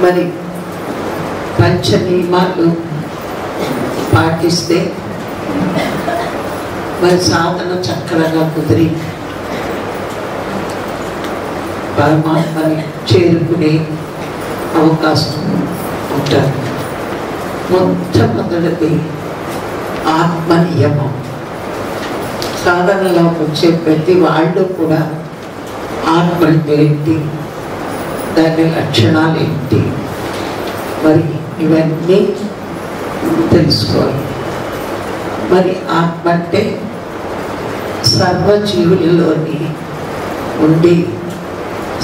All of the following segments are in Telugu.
మరి పంచ నియమాలు పాటిస్తే మరి సాధన చక్కగా కుదిరి పరమాత్మని చేరుకునే అవకాశం ఉంటారు. మొట్టమొదటిది ఆత్మ నియమం. సాధనలోకి వచ్చే ప్రతి వాళ్ళు కూడా ఆత్మ ఏంటి, దాని లక్షణాలు ఏంటి, మరి ఇవన్నీ తెలుసుకోవాలి. మరి ఆత్మ అంటే సర్వజీవులలోని ఉండి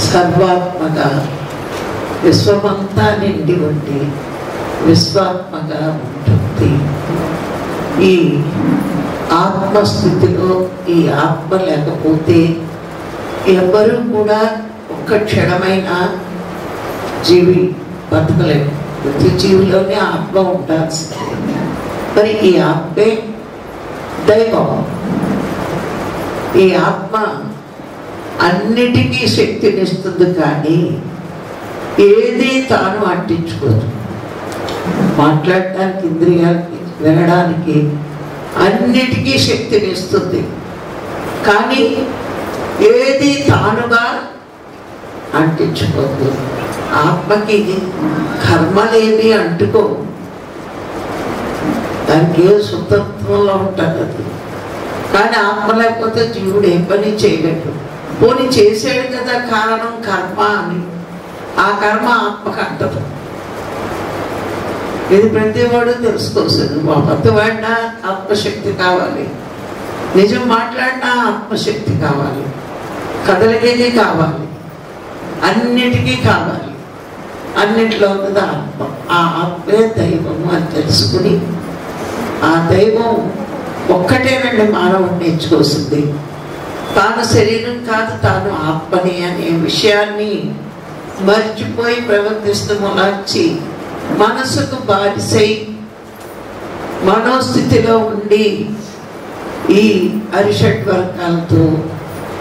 సర్వాత్మగా విశ్వమంతా నిండి ఉండి విశ్వాత్మగా ఉంటుంది. ఈ ఆత్మస్థితిలో ఈ ఆత్మ లేకపోతే ఎవరు కూడా ఒక్క క్షణమైన జీవి బతకలేము. ప్రతి జీవిలోనే ఆత్మ ఉండాల్సింది. మరి ఈ ఆత్మే దైవం. ఈ ఆత్మ అన్నిటికీ శక్తినిస్తుంది, కానీ ఏది తాను అంటించుకోదు. మాట్లాడటానికి, ఇంద్రియాలకి, వినడానికి అన్నిటికీ శక్తినిస్తుంది, కానీ ఏది తానుగా అంటించుకోదు. ఆత్మకి కర్మలేమి అంటుకో, దానికి ఏ సుతత్వంలో ఉంటుంది అది. కానీ ఆత్మ లేకపోతే జీవుడు ఏ పని చేయలేడు. పోనీ చేసాడు కదా, కారణం కర్మ అని, ఆ కర్మ ఆత్మకు అంటదు. ఇది ప్రతి వాడు తెలుసుకోవాల్సింది. అబద్ధవాడినా ఆత్మశక్తి కావాలి, నిజం మాట్లాడినా ఆత్మశక్తి కావాలి, కదలికేది కావాలి, అన్నిటికీ కావాలి. అన్నింటిలో ఉన్నది ఆత్మ. ఆ ఆత్మే దైవము అని తెలుసుకుని, ఆ దైవం ఒక్కటేనండి మానవుడు నేర్చుకోసింది. తాను శరీరం కాదు, తాను ఆత్మని అనే విషయాన్ని మర్చిపోయి ప్రవర్తిస్తూ మొలాచి మనసుకు బానిసై మనోస్థితిలో ఉండి ఈ అరిషడ్వర్గాలతో,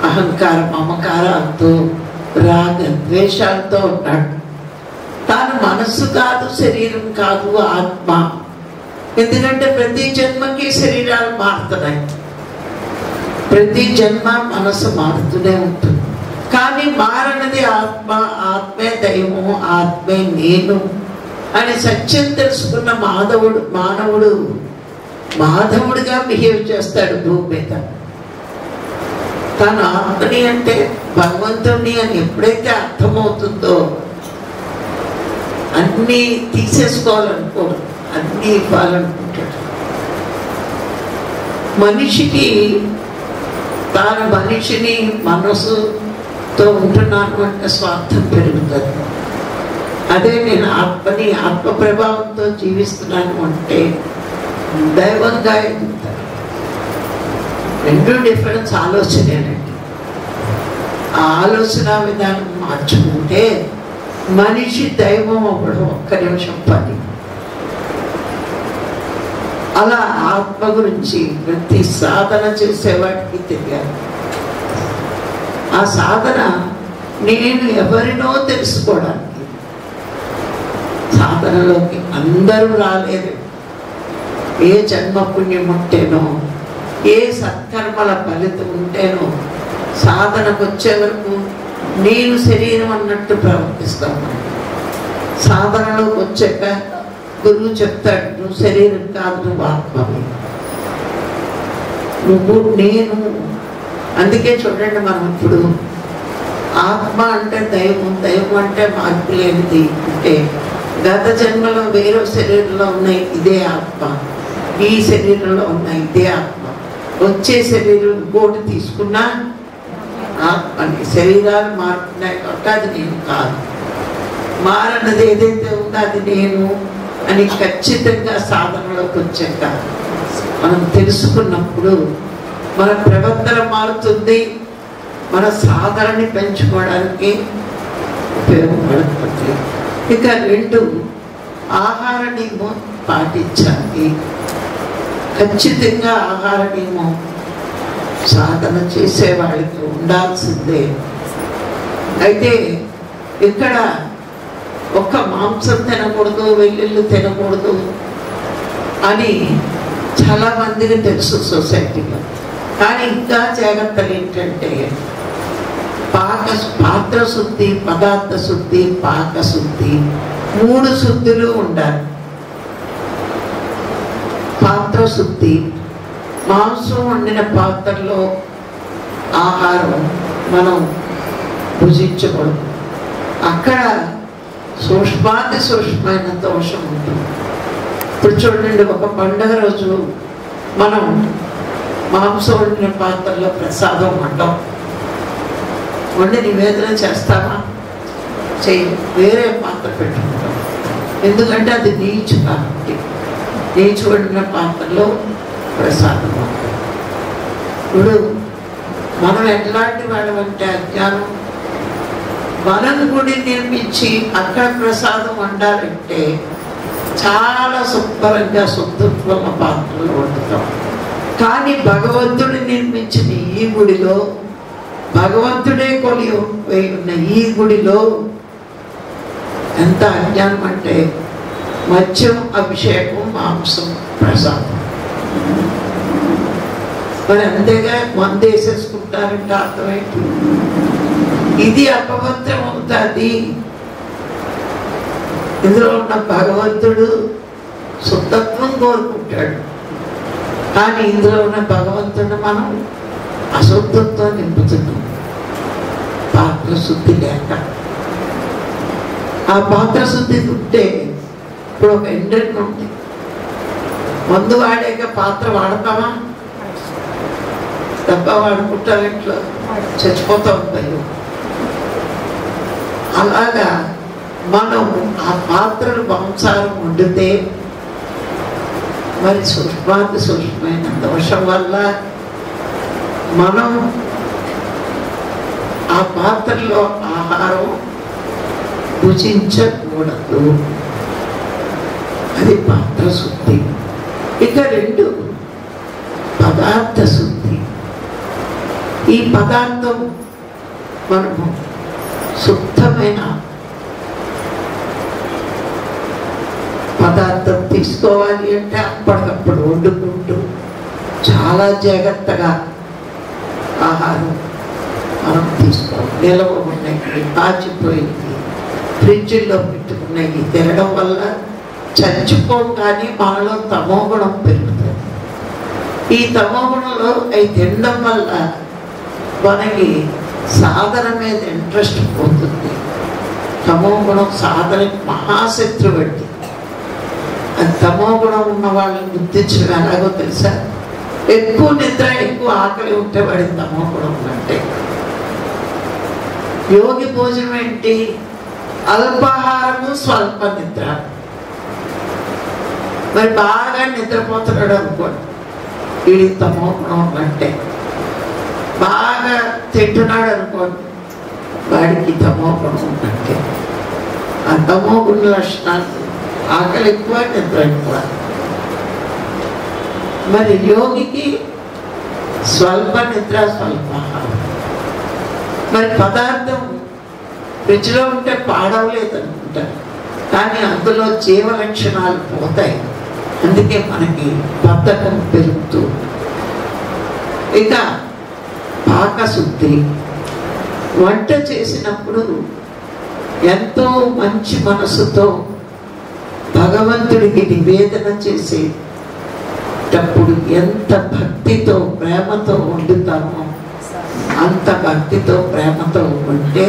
అహంకార మమకారాలతో, రాగ ద్వేషాలతో ఉన్నాడు. తాను మనస్సు కాదు, శరీరం కాదు, ఆత్మ. ఎందుకంటే ప్రతి జన్మకి శరీరాలు మారుతున్నాయి, ప్రతి జన్మ మనసు మారుతూనే ఉంటుంది. కానీ మారనది ఆత్మ. ఆత్మే దైవము, ఆత్మే నేను అని సత్యం తెలుసుకున్న మానవుడు మాధవుడిగా బిహేవ్ చేస్తాడు భూమి మీద. తను ఆత్మని అంటే భగవంతుని అని ఎప్పుడైతే అర్థమవుతుందో అన్నీ తీసేసుకోవాలనుకోడు, అన్నీ ఇవ్వాలనుకుంటాడు. మనిషికి తాను మనిషిని మనసుతో ఉంటున్నాను అంటే స్వార్థం పెరుగుతుంది. అదే నేను ఆత్మని ఆత్మ ప్రభావంతో జీవిస్తున్నాను అంటే దైవంగా ఎదుగుతాను. రెండు డిఫరెన్స్ ఆలోచనేనండి. ఆ ఆలోచన విధానం మార్చుకుంటే మనిషి దైవం అవ్వడం ఒక్క నిమిషం పని. అలా ఆత్మ గురించి ప్రతి సాధన చేసేవాడికి తెలియాలి. ఆ సాధన నేను ఎవరినో తెలుసుకోవడానికి. సాధనలోకి అందరూ రాలేదు. ఏ జన్మ పుణ్యం ఉంటేనో, ఏ సత్కర్మల ఫలితం ఉంటేనో సాధనకు వచ్చే వరకు నేను శరీరం అన్నట్టు ప్రవర్తిస్తాను. సాధనలోకి వచ్చాక గురువు చెప్తాడు, నువ్వు శరీరం కాదు, నువ్వు ఆత్మవి, నువ్వు నేను. అందుకే చూడండి, మనం ఇప్పుడు ఆత్మ అంటే దైవం, దైవం అంటే మార్పు లేనిది. అంటే గత జన్మలో వేరే శరీరంలో ఉన్నాయి, ఇదే ఆత్మ. ఈ శరీరంలో ఉన్నాయి, ఇదే ఆత్మ. వచ్చే శరీరం ఇంకోటి తీసుకున్నా ఆత్మని. శరీరాలు మారుతున్నాయి కాబట్టి అది నేను కాదు. మారన్నది ఏదైతే ఉందో అది నేను అని ఖచ్చితంగా సాధనలోకి వచ్చాక మనం తెలుసుకున్నప్పుడు మన ప్రవర్తన మారుతుంది, మన సాధనని పెంచుకోవడానికి ఉపయోగపడుతుంది. ఇక రెండు, ఆహార నియమం పాటించాలి. ఖచ్చితంగా ఆహార నియమం సాధన చేసే వాళ్ళకి ఉండాల్సిందే. అయితే ఇక్కడ ఒక్క మాంసం తినకూడదు, వెల్లుల్లి తినకూడదు అని చాలా మందికి తెలుసు సొసైటీలో. కానీ ఇంకా జాగ్రత్తలు ఏంటంటే పాత్ర శుద్ధి, పదార్థ శుద్ధి, పాక శుద్ధి, 3 శుద్ధులు ఉండాలి. పాత్ర శుద్ధి, మాంసం వండిన పాత్రలో ఆహారం మనం భుజించకూడదు. అక్కడ సూక్ష్మాతి సూక్ష్మమైన దోషం ఉంటుంది. ఇప్పుడు చూడండి, ఒక పండుగ రోజు మనం మాంసం వండిన పాత్రలో ప్రసాదం వండి నివేదన చేస్తామా? వేరే పాత్ర పెట్టుకుంటాం. ఎందుకంటే అది నీచు కాబట్టి. నీచు వండిన పాత్రలో ప్రసాదం. ఇప్పుడు మనం ఎట్లాంటి వాళ్ళమంటే అజ్ఞానం. మనం గుడి నిర్మించి అక్కడ ప్రసాదం వండాలంటే చాలా శుభ్రంగా శుద్ధత్వ పాత్రలు వండుతాం. కానీ భగవంతుడు నిర్మించిన ఈ గుడిలో, భగవంతుడే కొలివై ఉన్న ఈ గుడిలో ఎంత అజ్ఞానం అంటే మద్యం, అభిషేకం, మాంసం, ప్రసాదం. మరి అంతేగా మందు వేసేసుకుంటారంటే అర్థమేంటి? ఇది అపవిత్రం అవుతుంది. ఇందులో ఉన్న భగవంతుడు శుద్ధత్వం కోరుకుంటాడు. కానీ ఇందులో ఉన్న భగవంతుడు మనం అశుద్ధత్వం నింపుతున్నాం. పాత్ర శుద్ధి లేక. ఆ పాత్ర శుద్ధి ఉంటే, ఇప్పుడు ఒక ఎండ్రెన్ ఉంది, మందు వాడాక పాత్ర వాడతామా? డబ్బా వాడుకుంటాం, ఇంట్లో చచ్చిపోతూ ఉంటాయి. అలాగా మనం ఆ పాత్రలు మాంసాలు వండితే మరి సూక్ష్మాతి సూక్ష్మమైన దోషం వల్ల మనం ఆ పాత్రలో ఆహారం భుజించకూడదు. అది పాత్ర శుద్ధి. ఇక 2 పదార్థ శుద్ధి. ఈ పదార్థం మనము శుద్ధమైన పదార్థం తీసుకోవాలి అంటే అప్పటికప్పుడు వండుకుంటూ చాలా జాగ్రత్తగా ఆహారం మనం తీసుకోవాలి. నిలవ ఉన్నాయి, కాచిపోయింది, ఫ్రిడ్జ్లో పెట్టుకున్నవి తినడం వల్ల చచ్చిపోం. కానీ మనలో తమోగుణం పెరుగుతుంది. ఈ తమోగుణంలో అవి తినడం వల్ల మనకి సాధన మీద ఇంట్రెస్ట్ పోతుంది. తమోగుణం సాధనకి మహాశత్రువు అండి. అది తమోగుణం ఉన్న వాళ్ళని గుర్తించడం ఎలాగో తెలుసా? ఎక్కువ నిద్ర, ఎక్కువ ఆకలి ఉంటే వాడి తమోగుణం అంటే. యోగి భోజనం ఏంటి? అల్పాహారము, స్వల్ప నిద్ర. మరి బాగా నిద్రపోతున్నాడు అనుకోండి, వీడి తమోగుణం అంటే. బాగా తింటున్నాడు అనుకోండి, వాడికి తమోగుణం అంటే. ఆ తమోగుణ లక్షణాలు ఆకలి ఎక్కువ, నిద్ర ఎక్కువ. మరి యోగికి స్వల్ప నిద్ర, స్వల్ప ఆహారం. మరి పదార్థం ఫ్రిడ్జ్లో ఉంటే పాడవలేదు అనుకుంటారు, కానీ అందులో జీవ లక్షణాలు పోతాయి. అందుకే మనకి బద్ధకం పెరుగుతూ. ఇక పాకశుద్ధి. వంట చేసినప్పుడు ఎంతో మంచి మనసుతో భగవంతుడికి నివేదన చేసేటప్పుడు ఎంత భక్తితో, ప్రేమతో వండుతామో అంత భక్తితో, ప్రేమతో ఉంటే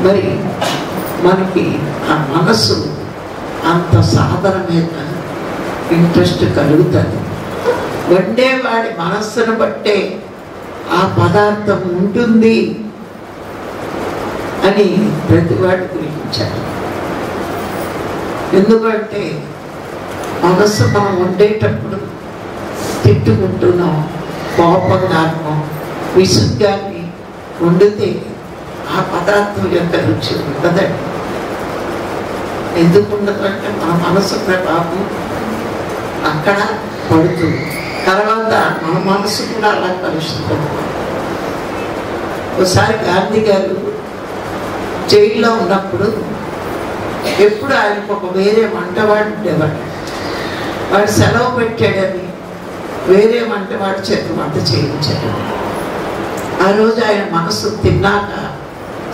మరి మనకి ఆ మనసు అంత సాధన మీద ఇంట్రెస్ట్ కలుగుతుంది. వండేవాడి మనస్సును బట్టే ఆ పదార్థం ఉంటుంది అని ప్రతివాడు గురించారు. ఎందుకంటే మనస్సు మనం వండేటప్పుడు తిట్టుకుంటున్నాం, కోపంగానో విసుగ్గాని వండితే ఆ పదార్థం యొక్క రుచి ఉండదండి. ఎందుకు ఉండదంటే మన మనసు ప్రభావం అక్కడ పడుతుంది. తర్వాత మన మనసు కూడా అలా కలుస్తుంది. ఒకసారి గాంధీ గారు జైల్లో ఉన్నప్పుడు ఎప్పుడు ఆయనకు ఒక వేరే వంటవాడు ఉండేవాడు. వాడు సెలవు పెట్టాడని వేరే వంటవాడి చేత వంట చేయించాడు. ఆ రోజు ఆయన మనసు తిన్నాక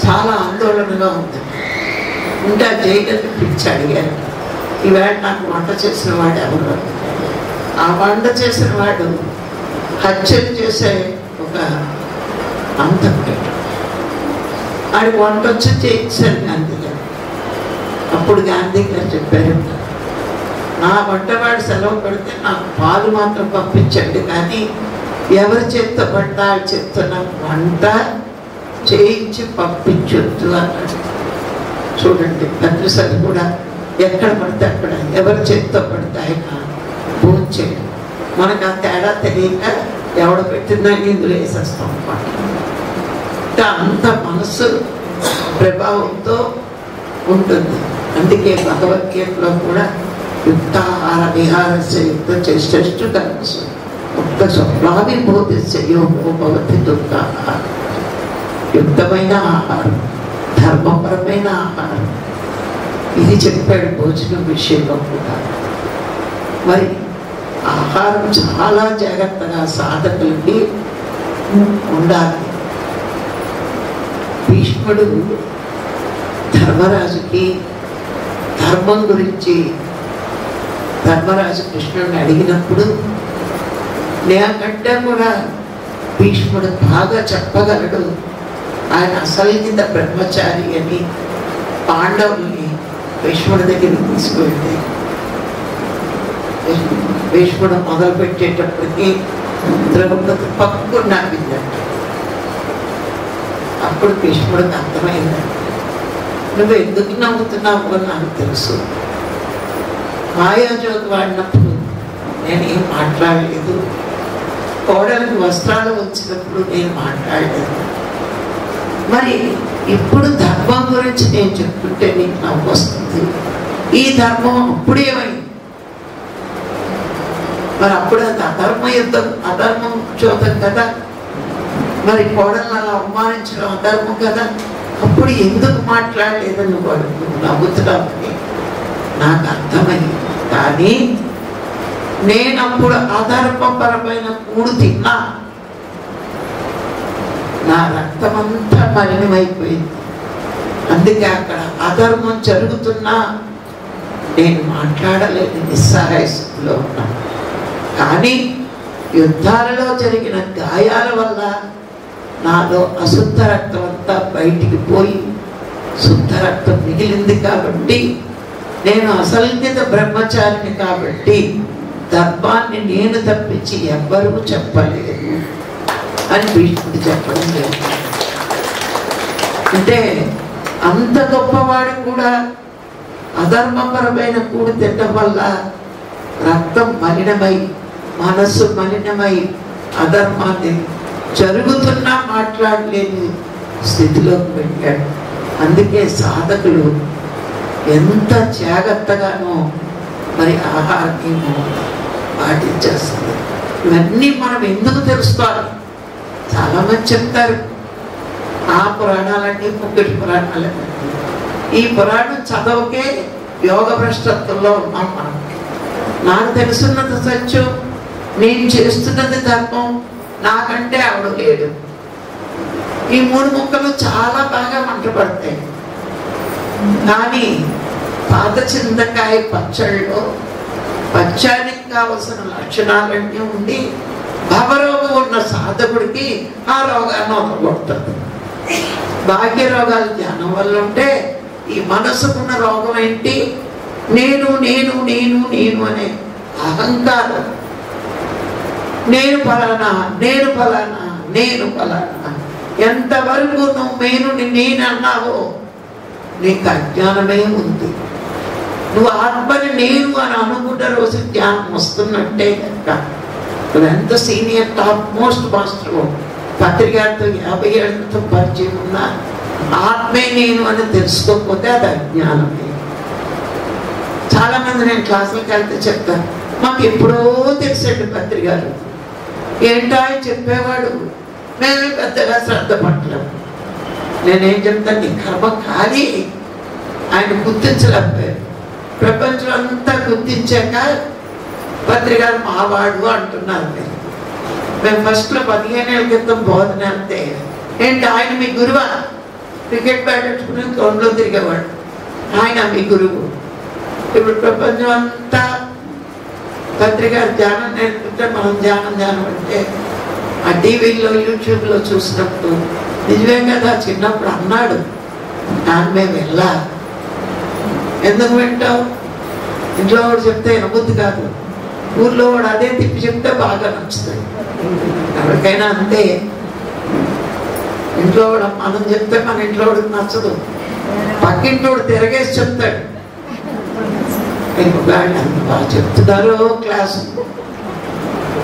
చాలా ఆందోళనగా ఉంది. ఉంటే ఆ జైగర్ని పిలిచి అడిగారు, ఈవేళ నాకు వంట చేసిన వాడు ఎవరు? ఆ వంట చేసిన వాడు హత్యలు చేసే ఒక అంతకుడు. ఆడికి వంట వచ్చి చేయించారు గాంధీ గారు. అప్పుడు గాంధీ గారు చెప్పారు, నా వంటవాడు సెలవు పెడితే నాకు పాలు మాత్రం పంపించండి, కానీ ఎవరి చేత్తో పడ్డా చెప్తున్న వంట చేయించి పంపించొద్దు అన్నాడు. చూడండి, తండ్రి కూడా ఎక్కడ పడితే అక్కడ ఎవరి చేత్తో పడితే ఆయన భోజనం చేయడం. మనకు ఆ తేడా తెలియక ఎవడ పెట్టిందా ఇందులో వేసేస్తాం అన్నమాట. అంత మనసు ప్రభావంతో ఉంటుంది. అందుకే భగవద్గీతలో కూడా యుక్తాహార విహారస్య యుక్త చేష్టు కర్మసు యుక్త స్వప్నాభిభూతిస్య యోగో భవతి దుఃఖాహార. యుక్తమైన ఆహారం, ధర్మపరమైన ఆహారం, ఇది చెప్పాడు భోజనం విషయంలో కూడా. మరి ఆహారం చాలా జాగ్రత్తగా సాధకులకి ఉండాలి. భీష్ముడు ధర్మరాజుకి ధర్మం గురించి ధర్మరాజు కృష్ణుడిని అడిగినప్పుడు నాకంటే కూడా భీష్ముడు బాగా చెప్పగలడు, ఆయన అసలింద బ్రహ్మచారి అని పాండవుల్ని భీష్ముడి దగ్గరికి తీసుకువెళ్తే భీష్ముడు మొదలు పెట్టేటప్పటికి ద్రౌపది పక్కు నవ్విందంట. అప్పుడు భీష్ముడికి అర్థమైందంట, నువ్వు ఎందుకు నవ్వుతున్నావు అని నాకు తెలుసు. మాయాజ్యోతి వాడినప్పుడు నేనేం మాట్లాడలేదు, కోడలికి వస్త్రాలు వచ్చినప్పుడు నేను మాట్లాడలేదు. మరి ఇప్పుడు ధర్మం గురించి నేను చెప్తుంటే నీకు నవ్వు వస్తుంది. ఈ ధర్మం అప్పుడేమైంది? మరి అప్పుడు అది అధర్మ యుద్ధం, అధర్మం చూద్దాం కదా. మరి కోడలను అలా అవమానించడం అధర్మం కదా. అప్పుడు ఎందుకు మాట్లాడలేదని నువ్వు నవ్వుతున్నావని నాకు అర్థమైంది. కానీ నేనప్పుడు అధర్మపరమైన కూడు తిన్నా, నా రక్తమంతా మలినమైపోయింది. అందుకే అక్కడ అధర్మం జరుగుతున్నా నేను మాట్లాడలేని నిస్సహాయ స్థితిలో ఉన్నాను. కానీ యుద్ధాలలో జరిగిన గాయాల వల్ల నాలో అశుద్ధ రక్తం అంతా బయటికి పోయి శుద్ధ రక్తం మిగిలింది. కాబట్టి నేను అసలింద బ్రహ్మచారిని, కాబట్టి ధర్మాన్ని నేను తప్పించి ఎవ్వరూ చెప్పలేదు అని భీష్ముడు చెప్పడం లేదు. అంటే అంత గొప్పవాడు కూడా అధర్మపరమైన కూడి తినడం వల్ల రక్తం మలినమై మనస్సు మలినమై అధర్మాన్ని జరుగుతున్నా మాట్లాడలేని స్థితిలోకి వెళ్ళాడు. అందుకే సాధకులు ఎంత జాగ్రత్తగానో మరి ఆహారాన్ని పాటించేస్తుంది. ఇవన్నీ మనం ఎందుకు తెలుసుకోవాలి? చాలామంది చెప్తారు ఆ పురాణాలన్నీ ముగ్గురి పురాణాలన్నీ. ఈ పురాణం చదవకే యోగ భ్రష్టత్వంలో ఉన్నాం మనం. నాకు తెలుసున్నది సత్యం, నేను చేస్తున్నది ధర్మం, నాకంటే ఆవిడ లేడు. ఈ మూడు ముక్కలు చాలా బాగా మంటపడతాయి. కానీ పాత చింతకాయ పచ్చళ్ళలో పచ్చానికి కావలసిన లక్షణాలన్నీ ఉండి భవరోగం ఉన్న సాధకుడికి ఆ రోగాన్ని వదలగొడుతుంది. భాగ్య రోగాలు ధ్యానం వల్ల ఉంటే ఈ మనసుకున్న రోగం ఏంటి? నేను నేను నేను నేను అనే అహంకారం. నేను ఫలానా, నేను ఫలానా, నేను ఫలానా. ఎంతవరకు నువ్వు నేను అన్నావో నీకు అజ్ఞానమే ఉంది. నువ్వు ఆత్మని నేను అని అనుకున్న రోజు జ్ఞానం వస్తున్నట్టే కనుక నువ్వు ఎంత సీనియర్ టాప్ మోస్ట్ మాస్టర్ పత్రికతో 50 ఏళ్ళతో పరిచయం ఉన్నా ఆత్మే నేను అని తెలుసుకోకపోతే అది అజ్ఞానమే. చాలా మంది నేను క్లాసులకు వెళ్తే చెప్తాను, మాకు ఎప్పుడో తెలిసాడు పత్రికారు ఏంటో ఆయన చెప్పేవాడు, మేము పెద్దగా శ్రద్ధ పట్టలేము. నేనేం చెప్తాను, నీ కర్మ ఖాళీ ఆయన గుర్తించలేకపోయారు. ప్రపంచం అంతా గుర్తించాక పత్రికలు మావాడు అంటున్నారు. మేము ఫస్ట్లో 15 ఏళ్ళ క్రితం బోధన అంతే, ఏంటి ఆయన మీ గురువా? క్రికెట్ బ్యాట్ పెట్టుకుని గ్రౌండ్లో తిరిగేవాడు, ఆయన మీ గురువు. ఇప్పుడు ప్రపంచం అంతా పత్రికలు ధ్యానం నేర్పుకుంటే మనం ధ్యానం అంటే ఆ టీవీలో యూట్యూబ్లో చూసినప్పుడు నిజమే కదా, చిన్నప్పుడు అన్నాడు నాన్న మేము వెళ్ళా. ఎందుకు వింటావు? ఇంట్లో వాడు చెప్తే వినబుద్ధి కాదు, ఊర్లో వాడు అదే తిప్పి చెప్తే బాగా నచ్చుతుంది. ఎవరికైనా అంతే, ఇంట్లో వాడు మనం చెప్తే మన ఇంట్లో వాడికి నచ్చదు, పక్కింట్లో వాడు తిరగేసి చెప్తాడు. అంత బాగా చెప్తున్నారు క్లాసు,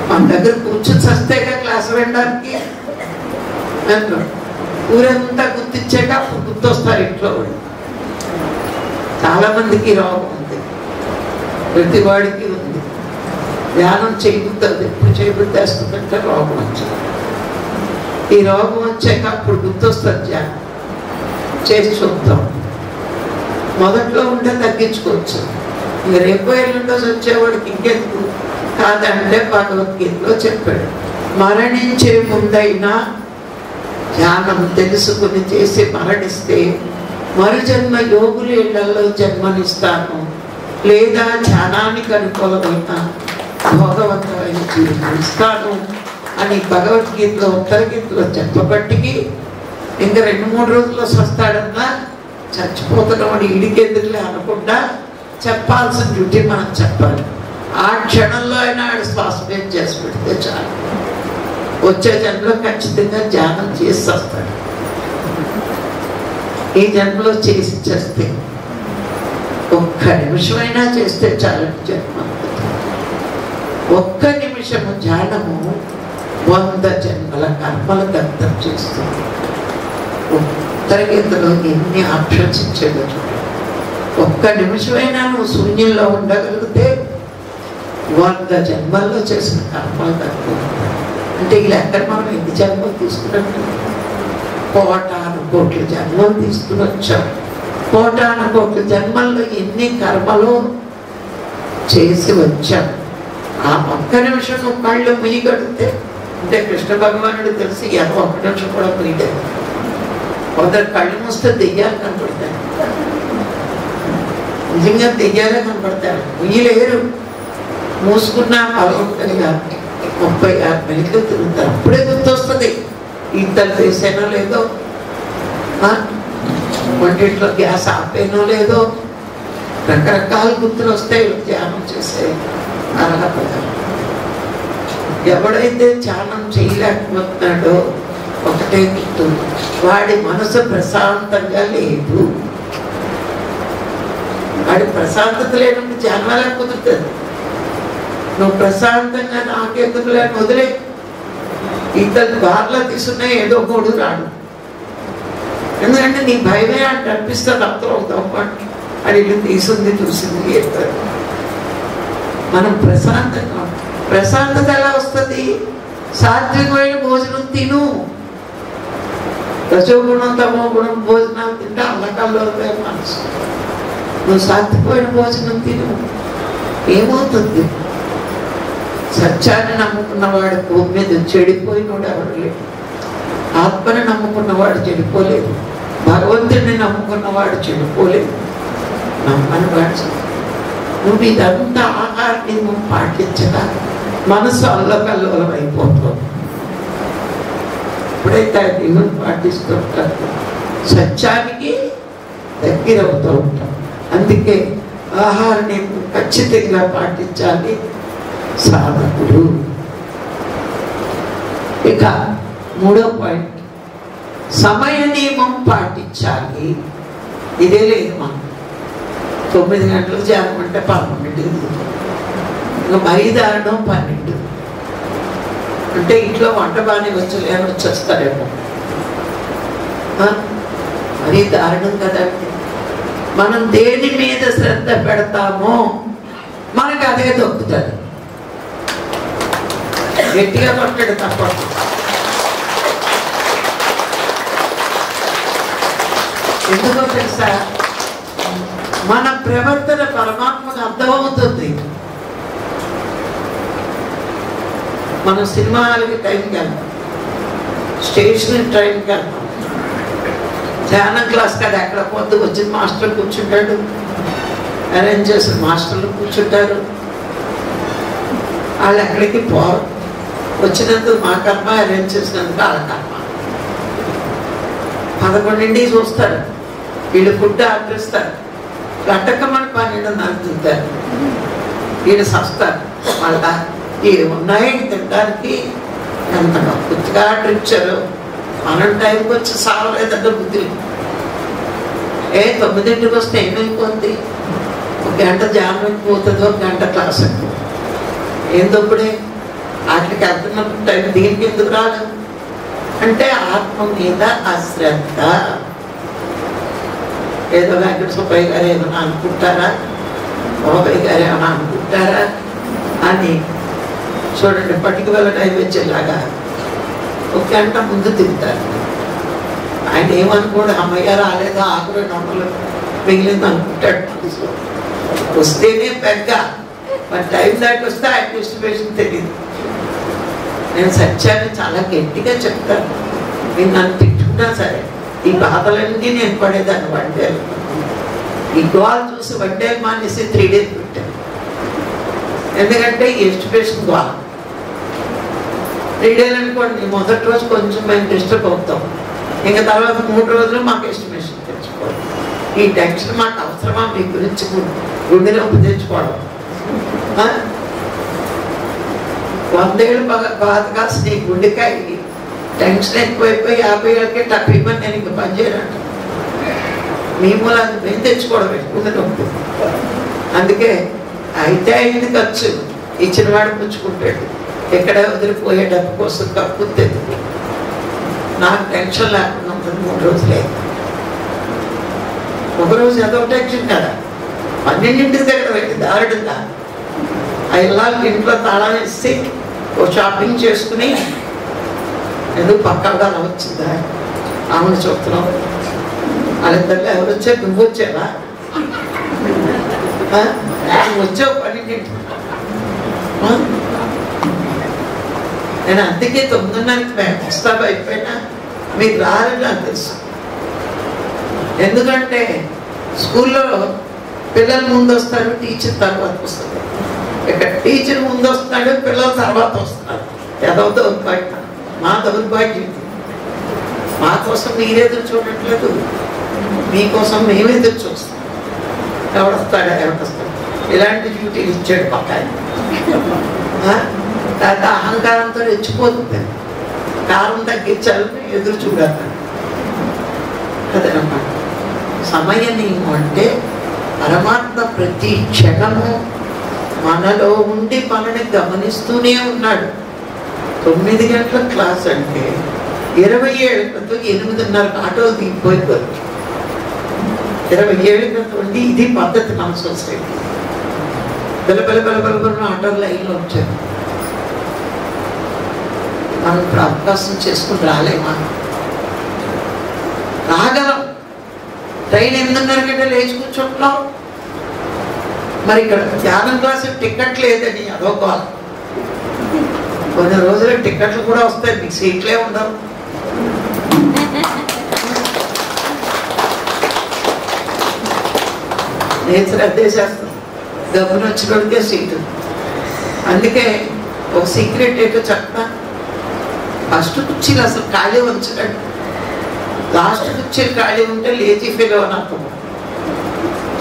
మన దగ్గర కూర్చొని వస్తేగా క్లాసు వినడానికి. ఊరంతా గుర్తించాక అప్పుడు గుర్తొస్తారు ఇంట్లో వాడు. చాలా మందికి రోగం ఉంది, ప్రతి వాడికి ఉంది. ధ్యానం చేయబుద్ది, ఎప్పుడు చేయబుద్ధి వేస్తుందంటే రోగం వచ్చింది. ఈ రోగం వచ్చాక అప్పుడు గుర్తొస్తుంది ధ్యానం చేసి చూద్దాం. మొదట్లో ఉంటే తగ్గించుకోవచ్చు, ఇంక రేపు ఎల్లుండో వచ్చేవాడికి ఇంకెందుకు కాదంటే భగవద్గీతలో చెప్పాడు, మరణించే ముందైనా ధ్యానం తెలుసుకుని చేసి మరణిస్తే మరుజన్మ యోగుల ఇళ్లలో జన్మనిస్తాను, లేదా ధ్యానానికి అనుకూలమైన భోగవంతమైన జీవితం ఇస్తాను అని భగవద్గీతలో ఉత్తరగీతలో చెప్పబట్టికి ఇంకా 2-3 రోజుల్లో వస్తాడన్నా చచ్చిపోతున్నవాడు ఇడికెందుకులే అనకుండా చెప్పాల్సిన డ్యూటీ మనం చెప్పాలి. ఆ క్షణంలో అయినా ఆడు శ్వాసమేం చేసి పెడితే చాలు, వచ్చే జన్మలో ఖచ్చితంగా ధ్యానం చేసి వస్తాడు. ఈ జన్మలో చేసి చేస్తే ఒక్క నిమిషమైనా చేస్తే చాలు జన్మ. ఒక్క నిమిషము ధ్యానము 100 జన్మల కర్మల దగ్ధం చేస్తుంది. ఉత్తరగీతలో ఎన్ని ఆప్షన్స్ ఇచ్చాడో చూడండి. ఒక్క నిమిషమైనా నువ్వు శూన్యంలో ఉండగలిగితే 100 జన్మల్లో చేసిన కర్మల దగ్ధం. అంటే ఈ లెక్కన మనం ఎన్ని జన్మలు తీసుకున్నట్టు? 1,000,000 కోట్ల జన్మలు తీసుకుని వచ్చాం. 1,000,000 కోట్ల జన్మల్లో ఎన్ని కర్మలు చేసి వచ్చాం. ఆ ఒక్క నిమిషం నువ్వు కళ్ళు మీగడితే, అంటే కృష్ణ భగవానుడు తెలిసి ఒక్క నిమిషం కూడా మీగడు. కొందరు కళ్ళు మూస్తే దెయ్యాలు కనపడతాయి, నిజంగా దెయ్యాలే కనపడతారు. మీలేరు, మూసుకున్నా భగవంతునిగా 36 మెలికలు తిరుగుతారు. అప్పుడే గుర్తొస్తుంది ఇంతలు వేసానో లేదో, వంటింట్లో గ్యాస్ ఆపేనో లేదో, రకరకాల గుర్తులు వస్తాయి ధ్యానం చేసే అర్హత. ఎవడైతే ధ్యానం చేయలేకపోతున్నాడో ఒకటే గుర్తు, వాడి మనసు ప్రశాంతంగా లేదు. వాడి ప్రశాంతత లేనప్పుడు ధ్యానం ఎలా కుదురుతుంది? నువ్వు ప్రశాంతంగా నాకెందుకు లేని వదిలే, ఇద్దరు బార్లో తీసుకున్నా ఏదో గోడు రాడు. ఎందుకంటే నీ భయమే అంటే అనిపిస్తుంది. అర్థం అవుతాం అది ఇల్లు తీసుంది చూసింది చెప్తారు. మనం ప్రశాంతంగా, ప్రశాంతత ఎలా వస్తుంది? సాత్వికమైన భోజనం తిను. రజోగుణం తమో గుణం భోజనాలు తింటే అల్లకల్లో మనసు. నువ్వు సాత్వికమైన భోజనం తిను, ఏమవుతుంది? సత్యాన్ని నమ్ముకున్నవాడు భూమి మీద చెడిపోయినోడు ఎవరు లేడు. ఆత్మని నమ్ముకున్నవాడు చెడిపోలేదు, భగవంతుడిని నమ్ముకున్నవాడు చెడిపోలేదు. నమ్మని వాడు. నువ్వు ఇదంతా ఆహార నియమం పాటించగా మనసు అల్లకల్లోలం అయిపోతుంది. ఎప్పుడైతే ఆ నియమం పాటిస్తూ ఉంటారు సత్యానికి దగ్గర అవుతూ ఉంటాం. అందుకే ఆహార నియమం ఖచ్చితంగా పాటించాలి సాధకుడు. ఇక 3వ పాయింట్, సమయ నియమం పాటించాలి. ఇదే లేదు మనం 9 గంటలకు చేరమంటే 11కి, ఇంకా మరీ దారణం 12. అంటే ఇంట్లో వంట బాగానే వచ్చలే అని వచ్చేస్తారేమో, మరీ దారుణం కదండి. మనం దేని మీద శ్రద్ధ పెడతామో మనకు అదే దొక్కుతుంది. గట్టిగా కొట్టాడు తప్ప. ఎందుకో తెలుసా, మన ప్రవర్తన పరమాత్మకు అర్థమవుతుంది. మనం సినిమా హాల్కి టైంకి వెళ్తాం, స్టేషనరీ టైంకి వెళ్తాం, ధ్యానం క్లాస్ కాదు ఎక్కడ పొద్దు వచ్చిన మాస్టర్ కూర్చుంటాడు, అరేంజ్ చేసిన మాస్టర్లు కూర్చుంటారు. వాళ్ళు ఎక్కడికి పోరు, వచ్చినందుకు మా కర్మ, అరేంజ్ చేసినందుకు వాళ్ళ కర్మ. 11 చూస్తారు, వీళ్ళు ఫుడ్ ఆర్డర్ ఇస్తారు, గట్టకమని 12:30 తింటారు, వీళ్ళు సస్తారు. మళ్ళా ఏమున్నాయి తినడానికి, ఎంత గుర్తుగా ఆర్డర్ ఇచ్చారు. మనం టైంకి వచ్చి సావలేదంటే బుద్ధి. 9ంటికి వస్తే ఏమైపోద్ది, 1 గంట ధ్యానం అయిపోతుంది, 1 గంట క్లాస్ అయిపోతుంది. ఏందప్పుడే వాటికి వెళ్తున్నప్పుడు టైం దీనికి ఎందుకు రాదు అంటే ఆత్మ మీద అశ్రద్ధ. ఏదో వెంకట సుబ్బయ్య గారు ఏమైనా అనుకుంటారా, బాబాయ్ గారు ఏమైనా అనుకుంటారా అని చూడండి. పట్టుకు వెళ్ళ నైవేద్యంలాగా 1 గంట ముందు తింటారు. ఆయన ఏమనుకోడు, అమ్మయ్య రాలేదా, ఆకులు నొమ్మలు మిగిలింది అనుకుంటాడు. వస్తేనే పెద్ద, మరి టైం దాటి వస్తే ఆయన డిస్ట్రిబ్యూషన్ తెలియదు. నేను సత్యాన్ని చాలా గట్టిగా చెప్తాను. మీరు నన్ను తిట్టుకున్నా సరే ఈ బాధలన్నీ నేను పడేదాన్ని. వడ్డేలు ఈ గోల్ చూసి వడ్డేలు మానేసి 3 days పెట్టాను. ఎందుకంటే ఈ ఎస్టిమేషన్ గోల్ 3 days అనుకోండి, మొదటి రోజు కొంచెం మేము డిస్టర్బ్ అవుతాం, ఇంకా తర్వాత 3 రోజులు మాకు ఎస్టిమేషన్ తెచ్చుకోవడం. ఈ టెన్షన్ మాకు అవసరమా, మీ గురించి గుండె నొప్పి తెచ్చుకోవడం. 100 ఏళ్ళు బాధగా నీ గుండెకాయ టెన్షన్ ఎక్కువైపోయి 50 ఏళ్ళకే టప్పమని నేను ఇంక పనిచేయనంట. మీ మూలాన్ని మేము తెచ్చుకోవడం గుండె నొప్పి. అందుకే అయితే అయింది ఖర్చు, ఇచ్చినవాడు పుచ్చుకుంటాడు. ఎక్కడ వదిలిపోయే డబ్బు కోసం కప్పు తెచ్చు. నాకు టెన్షన్ లేకుండా ఉంటుంది 3 రోజులే. ఒక రోజు ఏదో టెన్షన్ కదా, 12ంటికి దగ్గర పెట్టి దారుడుగా ఆ ఇళ్ళకి ఇంట్లో తాళం వేసి ఓ షాపింగ్ చేసుకుని, ఎందుకు పక్కాగా అలా వచ్చిందా ఆమెను చూస్తున్నాం. వాళ్ళిద్దరిలో ఎవరు వచ్చారు, నువ్వు వచ్చావా, నువ్వు వచ్చావు 12ంటికి. నేను అందుకే 9:30కి మేము వస్తాను. అయిపోయినా మీకు రారని నాకు తెలుసు. ఎందుకంటే స్కూల్లో పిల్లలు ముందు వస్తారు, టీచర్ తర్వాత వస్తారు. ఇక్కడ టీచర్ ముందు వస్తున్నాడు, పిల్లలు తర్వాత వస్తున్నారు. ఏదో దౌర్భాగ్యం, మా దౌర్భాగ్యం. మా కోసం మీరెదురు చూడట్లేదు, మీకోసం మేము ఎదురు చూస్తాం. ఎవడొస్తాడా ఎవడొస్తాడు, ఇలాంటి డ్యూటీలు ఇచ్చాడు పక్కన. తర్వాత అహంకారంతో రెచ్చిపోతుంది, కారం తగ్గించాలని ఎదురు చూడాలి. అదనమాట సమయ నియమం అంటే పరమాత్మ ప్రతి క్షణము మనలో ఉండి మనని గమనిస్తూనే ఉన్నాడు. 9 గంటల క్లాస్ అంటే 20 ఏళ్ళ క్రితం 8:30 ఆటోలు దిగిపోయిపోయి 20 ఏళ్ళ క్రితం ఉండి ఇది పద్ధతి మన సొసైటీ. బెలబెల ఆటోలు లైన్లో వచ్చారు. మనం ఇప్పుడు అవకాశం చేసుకుని రాలేమా? రాగలం. ట్రైన్ 8:30 గంటలు లేచి కూర్చుంటున్నాం. మరి ఇక్కడ ధ్యానం క్లాసు టికెట్ లేదని అదో కాల్. కొన్ని రోజులు టికెట్లు కూడా వస్తాయి, మీకు సీట్లే ఉండవు. నేను శ్రద్ధ చేస్తాను, డబ్బును వచ్చినోడికే సీటు. అందుకే ఒక సీక్రెట్ ఏంటో చెప్తా. ఫస్ట్ కుర్చీలు అసలు ఖాళీ ఉంచకండి. లాస్ట్ కుర్చీలు ఖాళీ ఉంటే లేజీ ఫీల్ అన్నప్పుడు.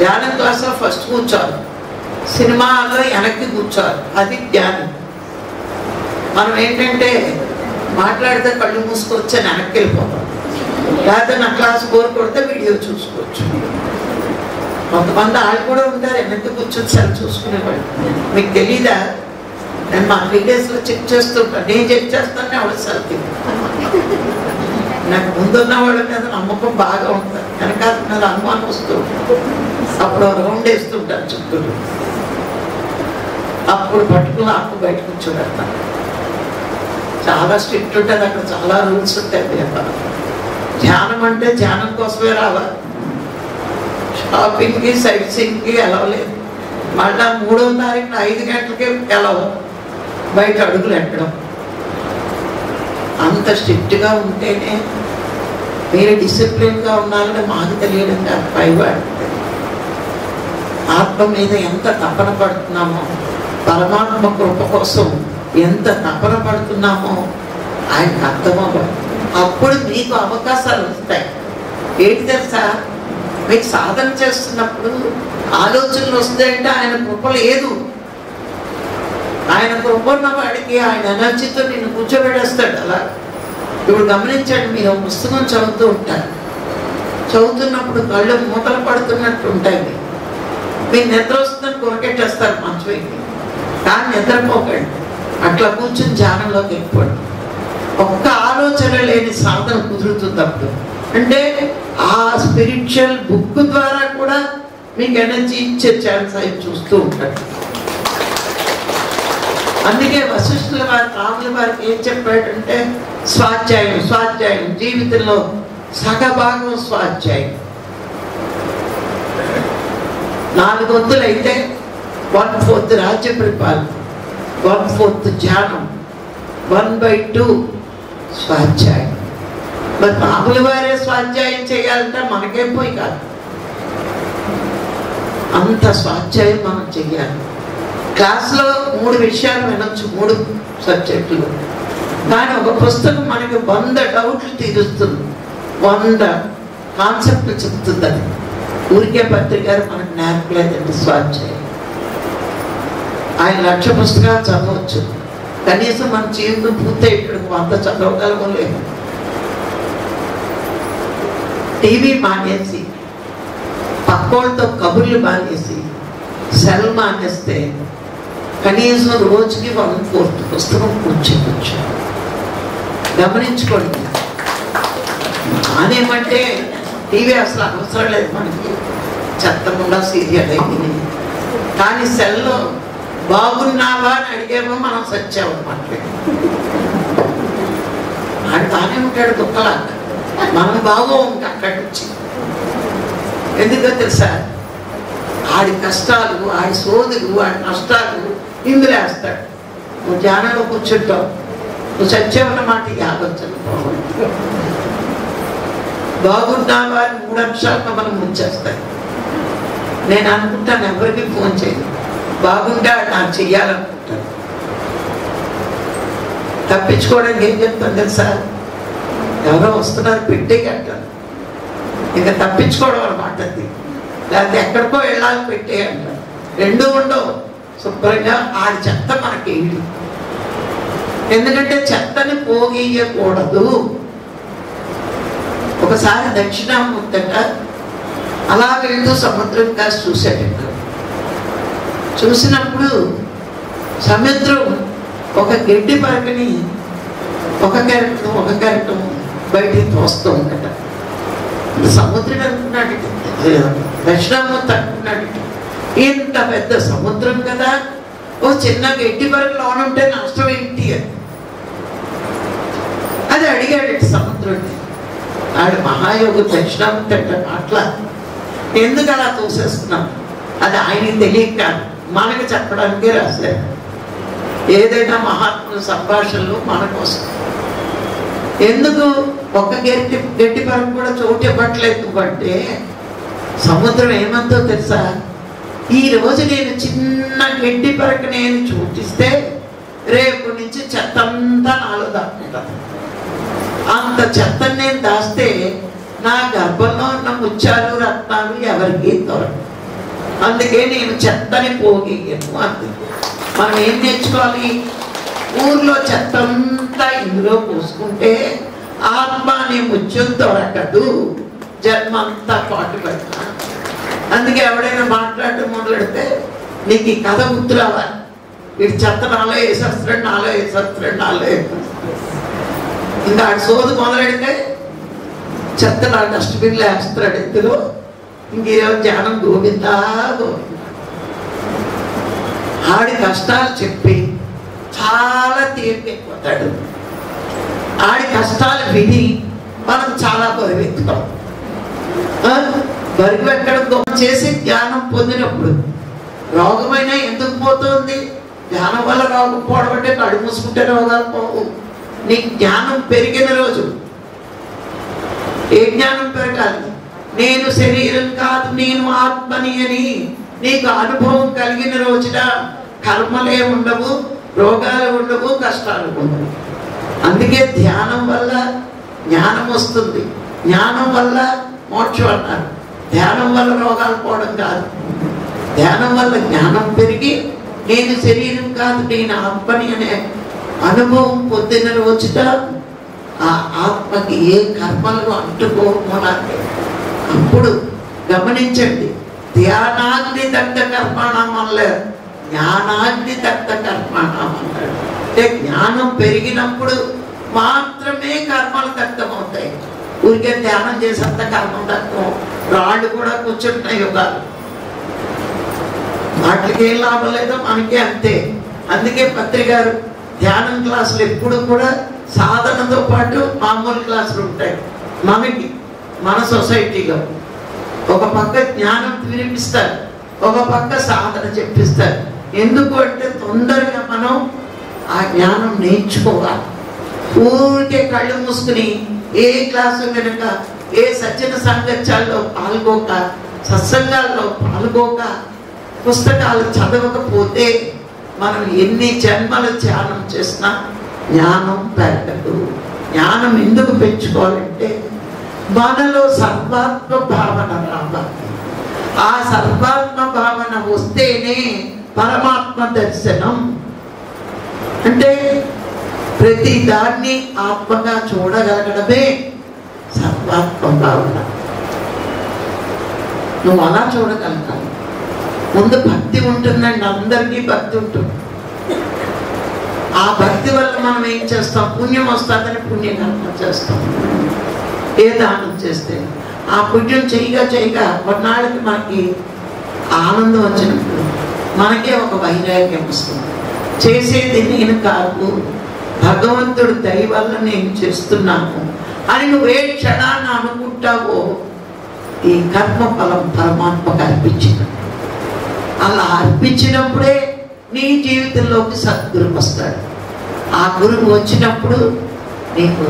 ధ్యానం క్లాసులో ఫస్ట్ కూర్చోవాలి, సినిమాలో వెనక్కి కూర్చోవాలి, అది ధ్యానం. మనం ఏంటంటే మాట్లాడితే కళ్ళు మూసుకొచ్చి వెనక్కి వెళ్ళిపోతాం. లేకపోతే నా క్లాస్ బోర్ కొడితే వీడియో చూసుకోవచ్చు. కొంతమంది వాళ్ళు కూడా ఉంటారు వెనక్కి కూర్చొని సెల్ చూసుకునేవాళ్ళు. మీకు తెలీదా? నేను మా వీడియోస్లో చెక్ చేస్తుంటాను. నేను చెక్ చేస్తానే ఆవిడ సెల్ఫీ. నాకు ముందున్న వాళ్ళ మీద నమ్మకం బాగా ఉంటుంది, వెనకాల మీద అనుమానం వస్తూ ఉంటుంది. అప్పుడు రౌండ్ వేస్తుంటాను చుట్టూ. అప్పుడు పట్టుకుని అప్పు బయట కూర్చోబెడతాను. చాలా స్ట్రిక్ట్ ఉంటుంది అక్కడ, చాలా రూల్స్ ఉంటాయి. ధ్యానం అంటే ధ్యానం కోసమే రావాలి. షాపింగ్కి సైట్ సీయింగ్కి వెళ్ళలేదు. మళ్ళా 3వ తారీఖున 5 గంటలకి వెళ్ళవు, బయట అడుగులు ఎక్కడం. అంత స్ట్రిక్ట్గా ఉంటేనే మీరు డిసిప్లిన్గా ఉన్నారని మాకు తెలియడం కాదు, పైవాడు ఆత్మ మీద ఎంత తపన పడుతున్నామో, పరమాత్మ కృప కోసం ఎంత తపన పడుతున్నామో ఆయనకు అర్థమవ్వాలి. అప్పుడు మీకు అవకాశాలు వస్తాయి. ఏంటి తెలుసా, మీకు సాధన చేస్తున్నప్పుడు ఆలోచనలు వస్తాయంటే ఆయన కృప లేదు. ఆయన కృప ఉన్న వాడికి ఆయన ఎనర్జీతో నిన్ను కూర్చోబెడేస్తాడు. అలా ఇప్పుడు గమనించండి, మీరు పుస్తకం చదువుతూ ఉంటారు, చదువుతున్నప్పుడు కళ్ళు మూతలు పడుతున్నట్టు ఉంటాయి. మీరు నిద్ర వస్తుందని కొరకెట్టేస్తారు మంచం ఎక్కి, కానీ నిద్రపోకండి, అట్లా కూర్చుని ధ్యానంలోకి వెళ్ళిపోండి. ఒక్క ఆలోచన లేని సాధన కుదురుతుంది అప్పుడు. అంటే ఆ స్పిరిచువల్ బుక్ ద్వారా కూడా మీకు ఎనర్జీ ఇచ్చే ఛాన్స్ అవి చూస్తూ ఉంటాడు. అందుకే వశిష్ఠుల వారి రాముల వారికి ఏం చెప్పాడంటే స్వాధ్యాయం, స్వాధ్యాయం జీవితంలో సగభాగం స్వాధ్యాయం. 4 వంతులు అయితే 1/4 రాజ్య పరిపాలన, 1/4 ధ్యానం, 1/2 స్వాధ్యాయం. మరి రాముల వారే స్వాధ్యాయం చేయాలంటే మనకేం పోయి కాదు, అంత స్వాధ్యాయం మనం చెయ్యాలి. క్లాస్లో 3 విషయాలు వినొచ్చు, 3 సబ్జెక్టులు, కానీ ఒక పుస్తకం మనకి 100 డౌట్లు తీరుస్తుంది, 100 కాన్సెప్ట్లు చెప్తుంది. అది ఊరికే పత్రిక మనకు నేర్పలేదండి స్వాధ్యాయం. ఆయన 1,00,000 పుస్తకాలు చదవచ్చు, కనీసం మన జీవితం పూర్తయిపోయి 100 చదవగలమో లేదు. టీవీ మానేసి, పక్కోళ్ళతో కబుర్లు మానేసి, సెల్ మానేస్తే కనీసం రోజుకి 1/4 పుస్తకం కూర్చోవచ్చు. గమనించుకోండి. మానేమంటే టీవీ అసలు అవసరం లేదు మనకి, చెత్తకుండా సీరియల్ అయింది. కానీ సెల్లో బాగున్నావా అని అడిగేమో మనం సచ్చాము మాట్లాడి. ఆడు బాగానే ఉంటాడు దుఃఖలాగా, మనం బాగో ఇంకా అక్కడి నుంచి. ఎందుకో తెలుసా, ఆడి కష్టాలు, ఆడి సోదులు, ఆడి నష్టాలు ఇందులో వేస్తాడు. నువ్వు ధ్యానంలో కూర్చుంటావు, నువ్వు సత్యమన్నమాట ఈ ఆలోచన. బాగున్నావా అని 3 అంశాలను మనం ముంచేస్తాయి. నేను అనుకుంటాను ఎవరికి ఫోన్ చేయను, బాగుంటే నాకు చెయ్యాలనుకుంటాను. తప్పించుకోవడానికి ఏం చెప్తాను తెలుసా, ఎవరో వస్తున్నారు పెట్టేయంటారు, ఇంకా తప్పించుకోవడం అన్నమాట. అది లేకపోతే ఎక్కడికో వెళ్ళాలి పెట్టే అంటారు. 2 ఉండవు. శుభ్రంగా ఆడి చెత్త మనకి, ఎందుకంటే చెత్తని పోగీయకూడదు. ఒకసారి దక్షిణామూర్తట అలా వెళ్తూ సముద్రం కాసి చూశాడు. చూసినప్పుడు సముద్రం ఒక గడ్డి పరకని ఒక కెరటం బయటికి తోస్తూ ఉందట. సముద్రం అనుకున్నాడు, దక్షిణామూర్తి అనుకున్నాడు, ఇంత పెద్ద సముద్రం కదా, ఓ చిన్న గడ్డి పరక లోన ఉంటే నష్టం ఏంటి అని. అది అడిగాడు సముద్రుడిని. ఆడు మహాయోగు దక్షిణామూర్తి అంటే అట్లా ఎందుకు అలా తోసేస్తున్నాం, అది ఆయనకి తెలియక కాదు, మనకు చెప్పడానికే రాశారు. ఏదైనా మహాత్ముల సంభాషణలు మన కోసం. ఎందుకు ఒక గడ్డి పరకు కూడా చోటు ఇవ్వట్లేదు అంటే, సముద్రం ఏమంతో తెలుసా, ఈ రోజు నేను చిన్న గడ్డి పరకు నేను చోటిస్తే రేపు నుంచి చెత్తంతా నాలో దాక్కుంటాను. అంత చెత్తని నేను దాస్తే నా గర్భంలో ఉన్న ముత్యాలు రత్నాలు ఎవరికి దొరకదు. అందుకే నేను చెత్తని పోగేయను అంతే. మనం ఏం నేర్చుకోవాలి, ఊర్లో చెత్తంతా ఇందులో పోసుకుంటే ఆత్మ అనే ముత్యం దొరకదు, జన్మంతా పాటు పెడతా. అందుకే ఎవడైనా మాట్లాడటం మొదలెడితే నీకు ఈ కథ గుర్తు రావాలి, వీడు చెత్త నాలో వేసేస్తాడు, నాలో వేసేస్తాడు, నాలో వేసేస్తాడు. ఇంకా ఆడు సోదు మొదలెడితే చెత్త నా డస్ట్బిన్లో వేస్తాడు ఎత్తులో. ఇంకేమో ధ్యానం గోవిందా గోవింద. ఆడి కష్టాలు చెప్పి చాలా తీరిపోతాడు. ఆడి కష్టాలు విని మనం చాలా బరువెత్తుతాం. బరువు ఎక్కడ చేసి జ్ఞానం పొందినప్పుడు రోగమైనా ఎందుకు పోతుంది? జ్ఞానం వల్ల రోగం పోవడం అంటే కళ్ళు మూసుకుంటే రోగాలు పోవు. నీకు జ్ఞానం పెరిగిన రోజు. ఏ జ్ఞానం పెరగాలి? నేను శరీరం కాదు, నేను ఆత్మని అని నీకు అనుభవం కలిగిన రోజున కర్మలే ఉండవు, రోగాలు ఉండవు, కష్టాలు ఉండవు. అందుకే ధ్యానం వల్ల జ్ఞానం వస్తుంది. జ్ఞానం వల్ల మోక్షం అన్నారు. ధ్యానం వల్ల రోగాలు పోవడం కాదు. ధ్యానం వల్ల జ్ఞానం పెరిగి నేను శరీరం కాదు, నేను ఆత్మని అనే అనుభవం పొందిన రోజున ఆ ఆత్మకి ఏ కర్మలు అంటుకోమన్నారు. అప్పుడు గమనించండి, ధ్యానాగ్ని దగ్ధ కర్మాణం అనలేదు, జ్ఞానాగ్ని దగ్ధ కర్మాణం అన్నాడు. అంటే జ్ఞానం పెరిగినప్పుడు మాత్రమే కర్మలు దగ్ధమవుతాయి. ఊరికే ధ్యానం చేసేంత కర్మం దగ్ధం. రాళ్ళు కూడా కూర్చుంటున్నాయి యుగాలు, వాటికి ఏం లాభం లేదో మనకి అంతే. అందుకే పత్రికారు ధ్యానం క్లాసులు ఎప్పుడు కూడా సాధనతో పాటు మామూలు క్లాసులు ఉంటాయి. మనకి మన సొసైటీలో ఒక పక్క జ్ఞానం వినిపిస్తారు, ఒక పక్క సాధన చెప్పిస్తారు. ఎందుకు అంటే తొందరగా మనం ఆ జ్ఞానం నేర్చుకోవాలి. ఊరికే కళ్ళు మూసుకుని ఏ క్లాసు కనుక ఏ సజ్జన సాంగత్యాల్లో పాల్గొక, సత్సంగాల్లో పాల్గొక, పుస్తకాలు చదవకపోతే మనం ఎన్ని జన్మలు ధ్యానం చేసినా జ్ఞానం పెరగదు. జ్ఞానం ఎందుకు పెంచుకోవాలంటే మనలో సర్వాత్మ భావన రావాలి. ఆ సర్వాత్మ భావన వస్తేనే పరమాత్మ దర్శనం. అంటే ప్రతి దాన్ని ఆత్మగా చూడగలగడమే సర్వాత్మ భావన. నువ్వు అలా చూడగలుగుతావు. ముందు భక్తి ఉంటుందండి, అందరికీ భక్తి ఉంటుంది. ఆ భక్తి వల్ల మనం ఏం చేస్తాం? పుణ్యం వస్తుందని పుణ్యకర్మ చేస్తాం. ఏ దానం చేస్తే ఆ పుణ్యం చేయగా చేయగా కొన్నాళ్ళకి మనకి ఆనందం వచ్చినప్పుడు మనకే ఒక వైరాగ్యం వస్తుంది. చేసేది నేను కాదు, భగవంతుడు దయ వల్ల నేను చేస్తున్నాను అని నువ్వే క్షణాన్ని అనుకుంటావో ఈ కర్మ ఫలం పరమాత్మకు అర్పించిన. అలా అర్పించినప్పుడే నీ జీవితంలోకి సద్గురువు వస్తాడు. ఆ గురువు వచ్చినప్పుడు నీకు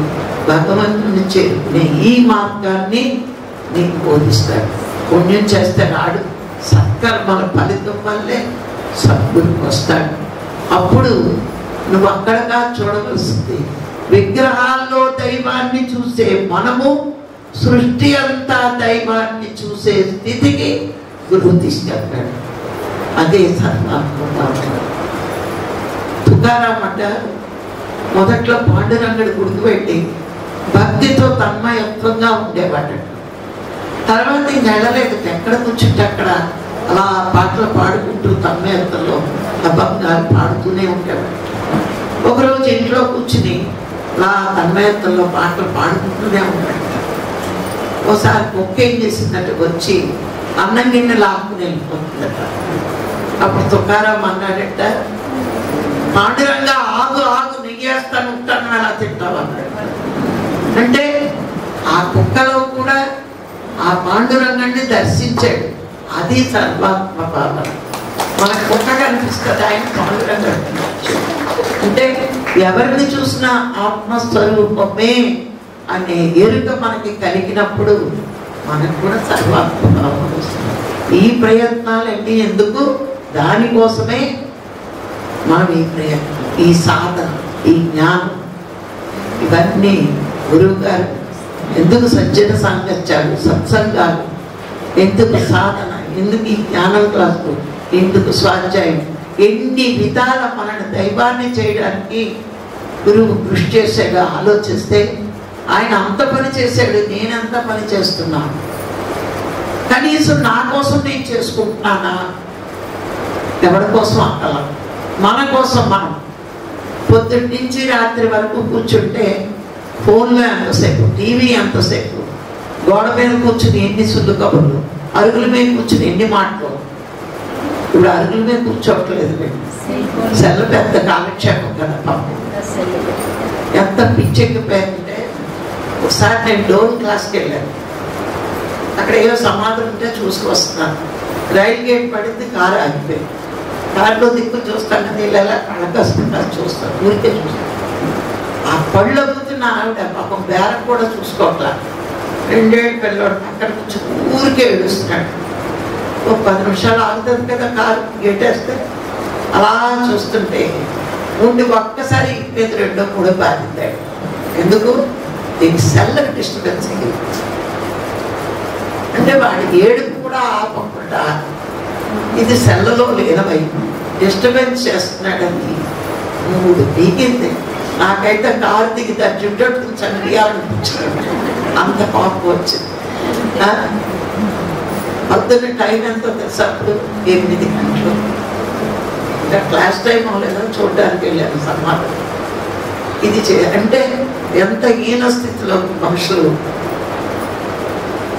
భగవంతుని చేరుకునే ఈ మార్గాన్ని నీకు బోధిస్తాడు. పుణ్యం చేస్తే రాడు, సత్కర్మల ఫలితం వల్లే సద్గురువు వస్తాడు. అప్పుడు నువ్వు అక్కడగా చూడవలసింది విగ్రహాల్లో దైవాన్ని చూసే మనము సృష్టి అంతా దైవాన్ని చూసే స్థితికి గురువు తీసుకెళ్తాడు. అదే సర్వాత్మ. తుకారాం అంట మొదట్లో పాండురంగడి గుడికి పెట్టి భక్తితో తన్మయత్వంగా ఉండేవాడు. తర్వాత ఇంకెళ్ళలేదు, ఎక్కడ కూర్చుంటే అక్కడ అలా పాటలు పాడుకుంటూ తన్మయత్వంలో అభంగాలు పాడుతూనే ఉండేవాడు. ఒకరోజు ఇంట్లో కూర్చుని అలా తన్మయత్వంలో పాటలు పాడుకుంటూనే ఉంటాడు. ఒకసారి కుక్క ఏం చేసిందంటే వచ్చి అన్నం గిన్నె లాక్కుని వెళ్ళిపోతుందట. అప్పుడు తుకారాం అన్నాడట, పాండురంగా ఆగు ఆగు, నెయ్యేస్తాను ఉంటాను, అలా తింటావు అన్నాడు. అంటే ఆ కుక్కలో కూడా ఆ పాండురంగాన్ని దర్శించాడు. అది సర్వాత్మ భావన. మన కుక్క కనిపిస్తుంది, ఆయన పాండురంగా అంటే ఎవరిని చూసినా ఆత్మస్వరూపమే అనే ఎరుక మనకి కలిగినప్పుడు మనకు కూడా సర్వాత్మ భావన వస్తుంది. ఈ ప్రయత్నాలన్నీ ఎందుకు? దానికోసమే మనం ఈ ప్రయత్నం, ఈ సాధన, ఈ జ్ఞానం, ఇవన్నీ గురువు గారు ఎందుకు సజ్జన సాంగత్యాలు, సత్సంగాలు, ఎందుకు సాధన, ఎందుకు ఈ జ్ఞానం క్లాసులు, ఎందుకు స్వాధ్యాయం, ఎన్ని విధాల మనని దైవాన్ని చేయడానికి గురువు కృషి చేసాడు. ఆలోచిస్తే ఆయన అంత పని చేశాడు, నేనంత పని చేస్తున్నాను. కనీసం నా కోసం నేను చేసుకుంటున్నానా? ఎవరి కోసం అక్కల, మన కోసం. మనం పొద్దుటి నుంచి రాత్రి వరకు కూర్చుంటే ఫోన్లో ఎంతసేపు, టీవీ ఎంతసేపు, గోడ మీద కూర్చుని ఎన్ని సుల్లు కబుర్లు, అరుగుల మీద కూర్చుని ఎన్ని మాటలు. ఇప్పుడు అరుగుల మీద కూర్చోవట్లేదు, సెల్ల పెద్ద కాలక్షేపం కదా పాపం. ఎంత పిచ్చెక్కిపోయిందంటే ఒకసారి నేను డోర్ క్లాస్కి వెళ్ళాను. అక్కడ ఏదో సమాధులు ఉంటే చూసుకొస్తున్నాను. రైలు గేట్ పడింది, కారు ఆగిపోయింది. కారులో దిక్కు చూస్తాను, నీళ్ళు ఎలా కళ్ళకసుకుంటాను, చూస్తాను, ఊరికే చూస్తాను. ఆ పళ్ళు అమ్ముతున్న ఆవిడ పాపం బేరం కూడా చూసుకోవట్లా. 2 ఏళ్ళ పిల్లవాడు అక్కడ నుంచి ఊరికే ఏడుస్తున్నాడు. ఒక 10 నిమిషాలు ఆగుతుంది కదా కారు, గేటేస్తే అలా చూస్తుంటే ఉండి ఒక్కసారి మీద 2, 3 బాధిందాడు. ఎందుకు? దీనికి సెల్లకు డిస్టర్బెన్స్ అయ్యింది. అంటే వాడి ఏడుపు కూడా ఆపకుండా ఇది సెల్లలో లేనవై డిస్టర్బెన్స్ చేస్తున్నాడని 3 పీకింది. నాకైతే కారు దిగి జుట్టు చనియాలనిపించాడు, అంత కోపం వచ్చింది. పొద్దున్న టైం ఎంతో తెలుసు, అప్పుడు 8 గంటలు. ఇంకా క్లాస్ టైం అవ్వలేదో చూడడానికి వెళ్ళాను సమాధానం. ఇది అంటే ఎంత హీన స్థితిలో మనుషులు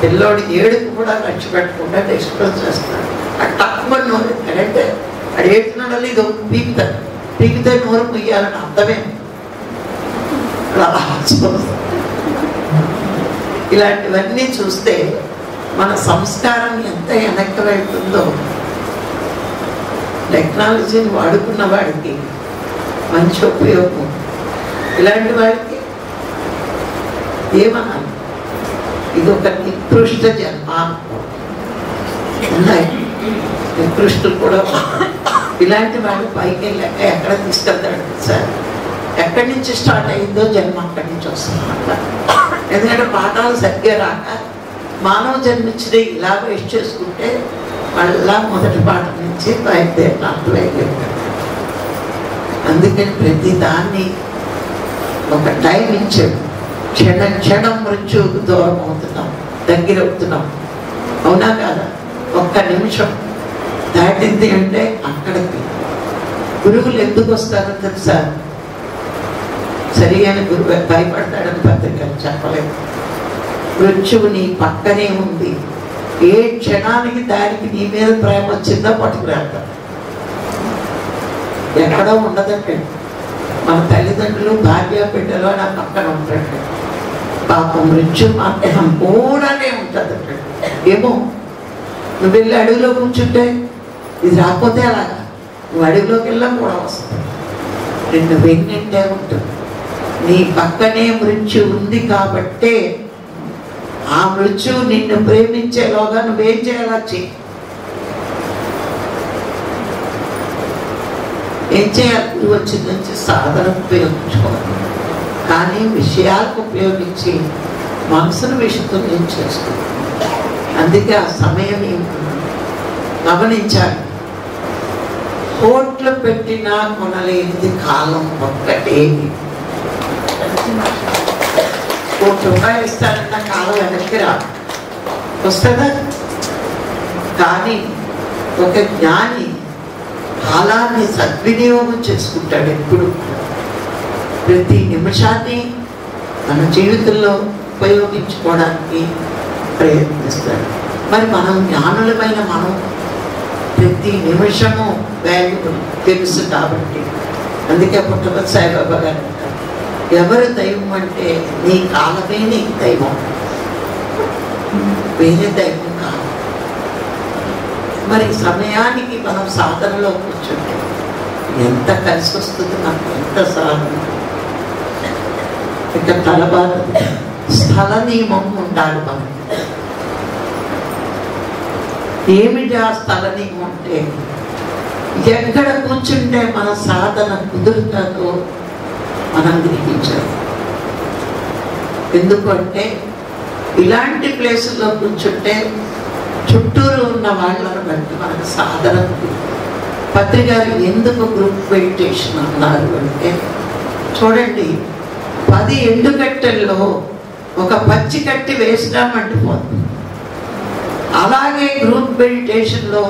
పిల్లోడి ఏడుపు కూడా ఖర్చు పెట్టకుండా డిస్టర్బెన్స్ చేస్తున్నాడు. అది తక్కువ నోరు అంటే అది ఏడుతున్నాడు, ఇది పీకుతాడు, పీకితే నోరు ముయ్యాలని అర్థమే. ఇలాంటివన్నీ చూస్తే మన సంస్కారం ఎంత వెనక్కి వెళ్తుందో. టెక్నాలజీని వాడుకున్న వాడికి మంచి ఉపయోగం, ఇలాంటి వాడికి ఏమనాలి? ఇది ఒక నికృష్ట జన్మ. ఉన్నాయి నికృష్టులు కూడా. ఇలాంటి వాడు పైకి వెళ్ళాక ఎక్కడ తీసుకెళ్తాడు సార్? ఎక్కడి నుంచి స్టార్ట్ అయిందో జన్మ అక్కడి నుంచి వస్తుందన్నమాట. ఎందుకంటే పాఠాలు సరిగ్గా రాక మానవ జన్మించిన ఇలా వేస్ట్ చేసుకుంటే మళ్ళా మొదటి పాఠం నుంచి బయలుదేరి. అందుకని ప్రతి దాన్ని ఒక టైం ఇచ్చాడు. క్షణం మృత్యువుకు దూరం అవుతున్నాం, దగ్గర అవుతున్నాం. అవునా కాదా? 1 నిమిషం దాటింది అంటే అక్కడికి గురువులు ఎందుకు వస్తారో తెలుసా? సరిగాని గురువు భయపడతాడని పత్రికలు చెప్పలేదు. మృత్యువు నీ పక్కనే ఉంది, ఏ క్షణానికి దానికి నీ మీద ప్రేమ వచ్చిందో పట్టుకురాడతాడు. ఎక్కడో ఉండదంటే మన తల్లిదండ్రులు, భార్య, బిడ్డలు నా పక్కన ఉంటాడు. పాపం మృత్యు మాత్రం కూడానే ఉంటుంది అంటాడు. ఏమో నువ్వు వెళ్ళి అడవిలో కూర్చుంటే ఇది రాకపోతే అలాగా, నువ్వు అడవిలోకి వెళ్ళా కూడా వస్తుంది. నిన్ను వెన్నింటే ఉంటుంది. నీ పక్కనే మృత్యు ఉంది కాబట్టే ఆ మృత్యువు నిన్ను ప్రేమించేలోగా నువ్వేం చేయాలా? ఏం చేయాలి? గురువు వచ్చిన నుంచి సాధన ఉపయోగించుకోవాలి. కానీ విషయాలకు ఉపయోగించి మనసును విషతుల్యం చేసుకోవాలి. అందుకే ఆ సమయం గమనించాలి. కోట్లు పెట్టినా కొనలేనిది కాలం ఒక్కటే. ₹1 ఇస్తారన్న కాలం వెనక్కి రా వస్తుందా? కానీ ఒక జ్ఞాని కాలాన్ని సద్వినియోగం చేసుకుంటాడు. ఎప్పుడు ప్రతి నిమిషాన్ని మన జీవితంలో ఉపయోగించుకోవడానికి ప్రయత్నిస్తాడు. మరి మనం జ్ఞానులమైన మనం ప్రతి నిమిషము వాల్యూ తెలుసు కాబట్టి అందుకే పుట్టపర్తి సాయిబాబా గారు అంటారు, ఎవరు దైవం అంటే నీ కాలమే నీకు దైవం, వేరే దైవం కాదు. మరి సమయానికి మనం సాధనలో కూర్చుంటే ఎంత కలిసి వస్తుంది మనకు, ఎంత సాధన. ఇక తలబాధ స్థల నియమం ఉండాలి మనకి. ఏమిటి ఆ స్థల నియమం అంటే ఎక్కడ కూర్చుంటే మన సాధన కుదురుతుందో మనం గ్రహించాలి. ఎందుకంటే ఇలాంటి ప్లేసుల్లో కూర్చుంటే చుట్టూరు ఉన్న వాళ్ళని బట్టి మనకు సాధన. పత్రికారు ఎందుకు గ్రూప్ మెడిటేషన్ అన్నారు అంటే చూడండి, 10 ఎండుకట్టెల్లో ఒక పచ్చి కట్టి వేసినా మండిపోతుంది. అలాగే గ్రూప్ మెడిటేషన్లో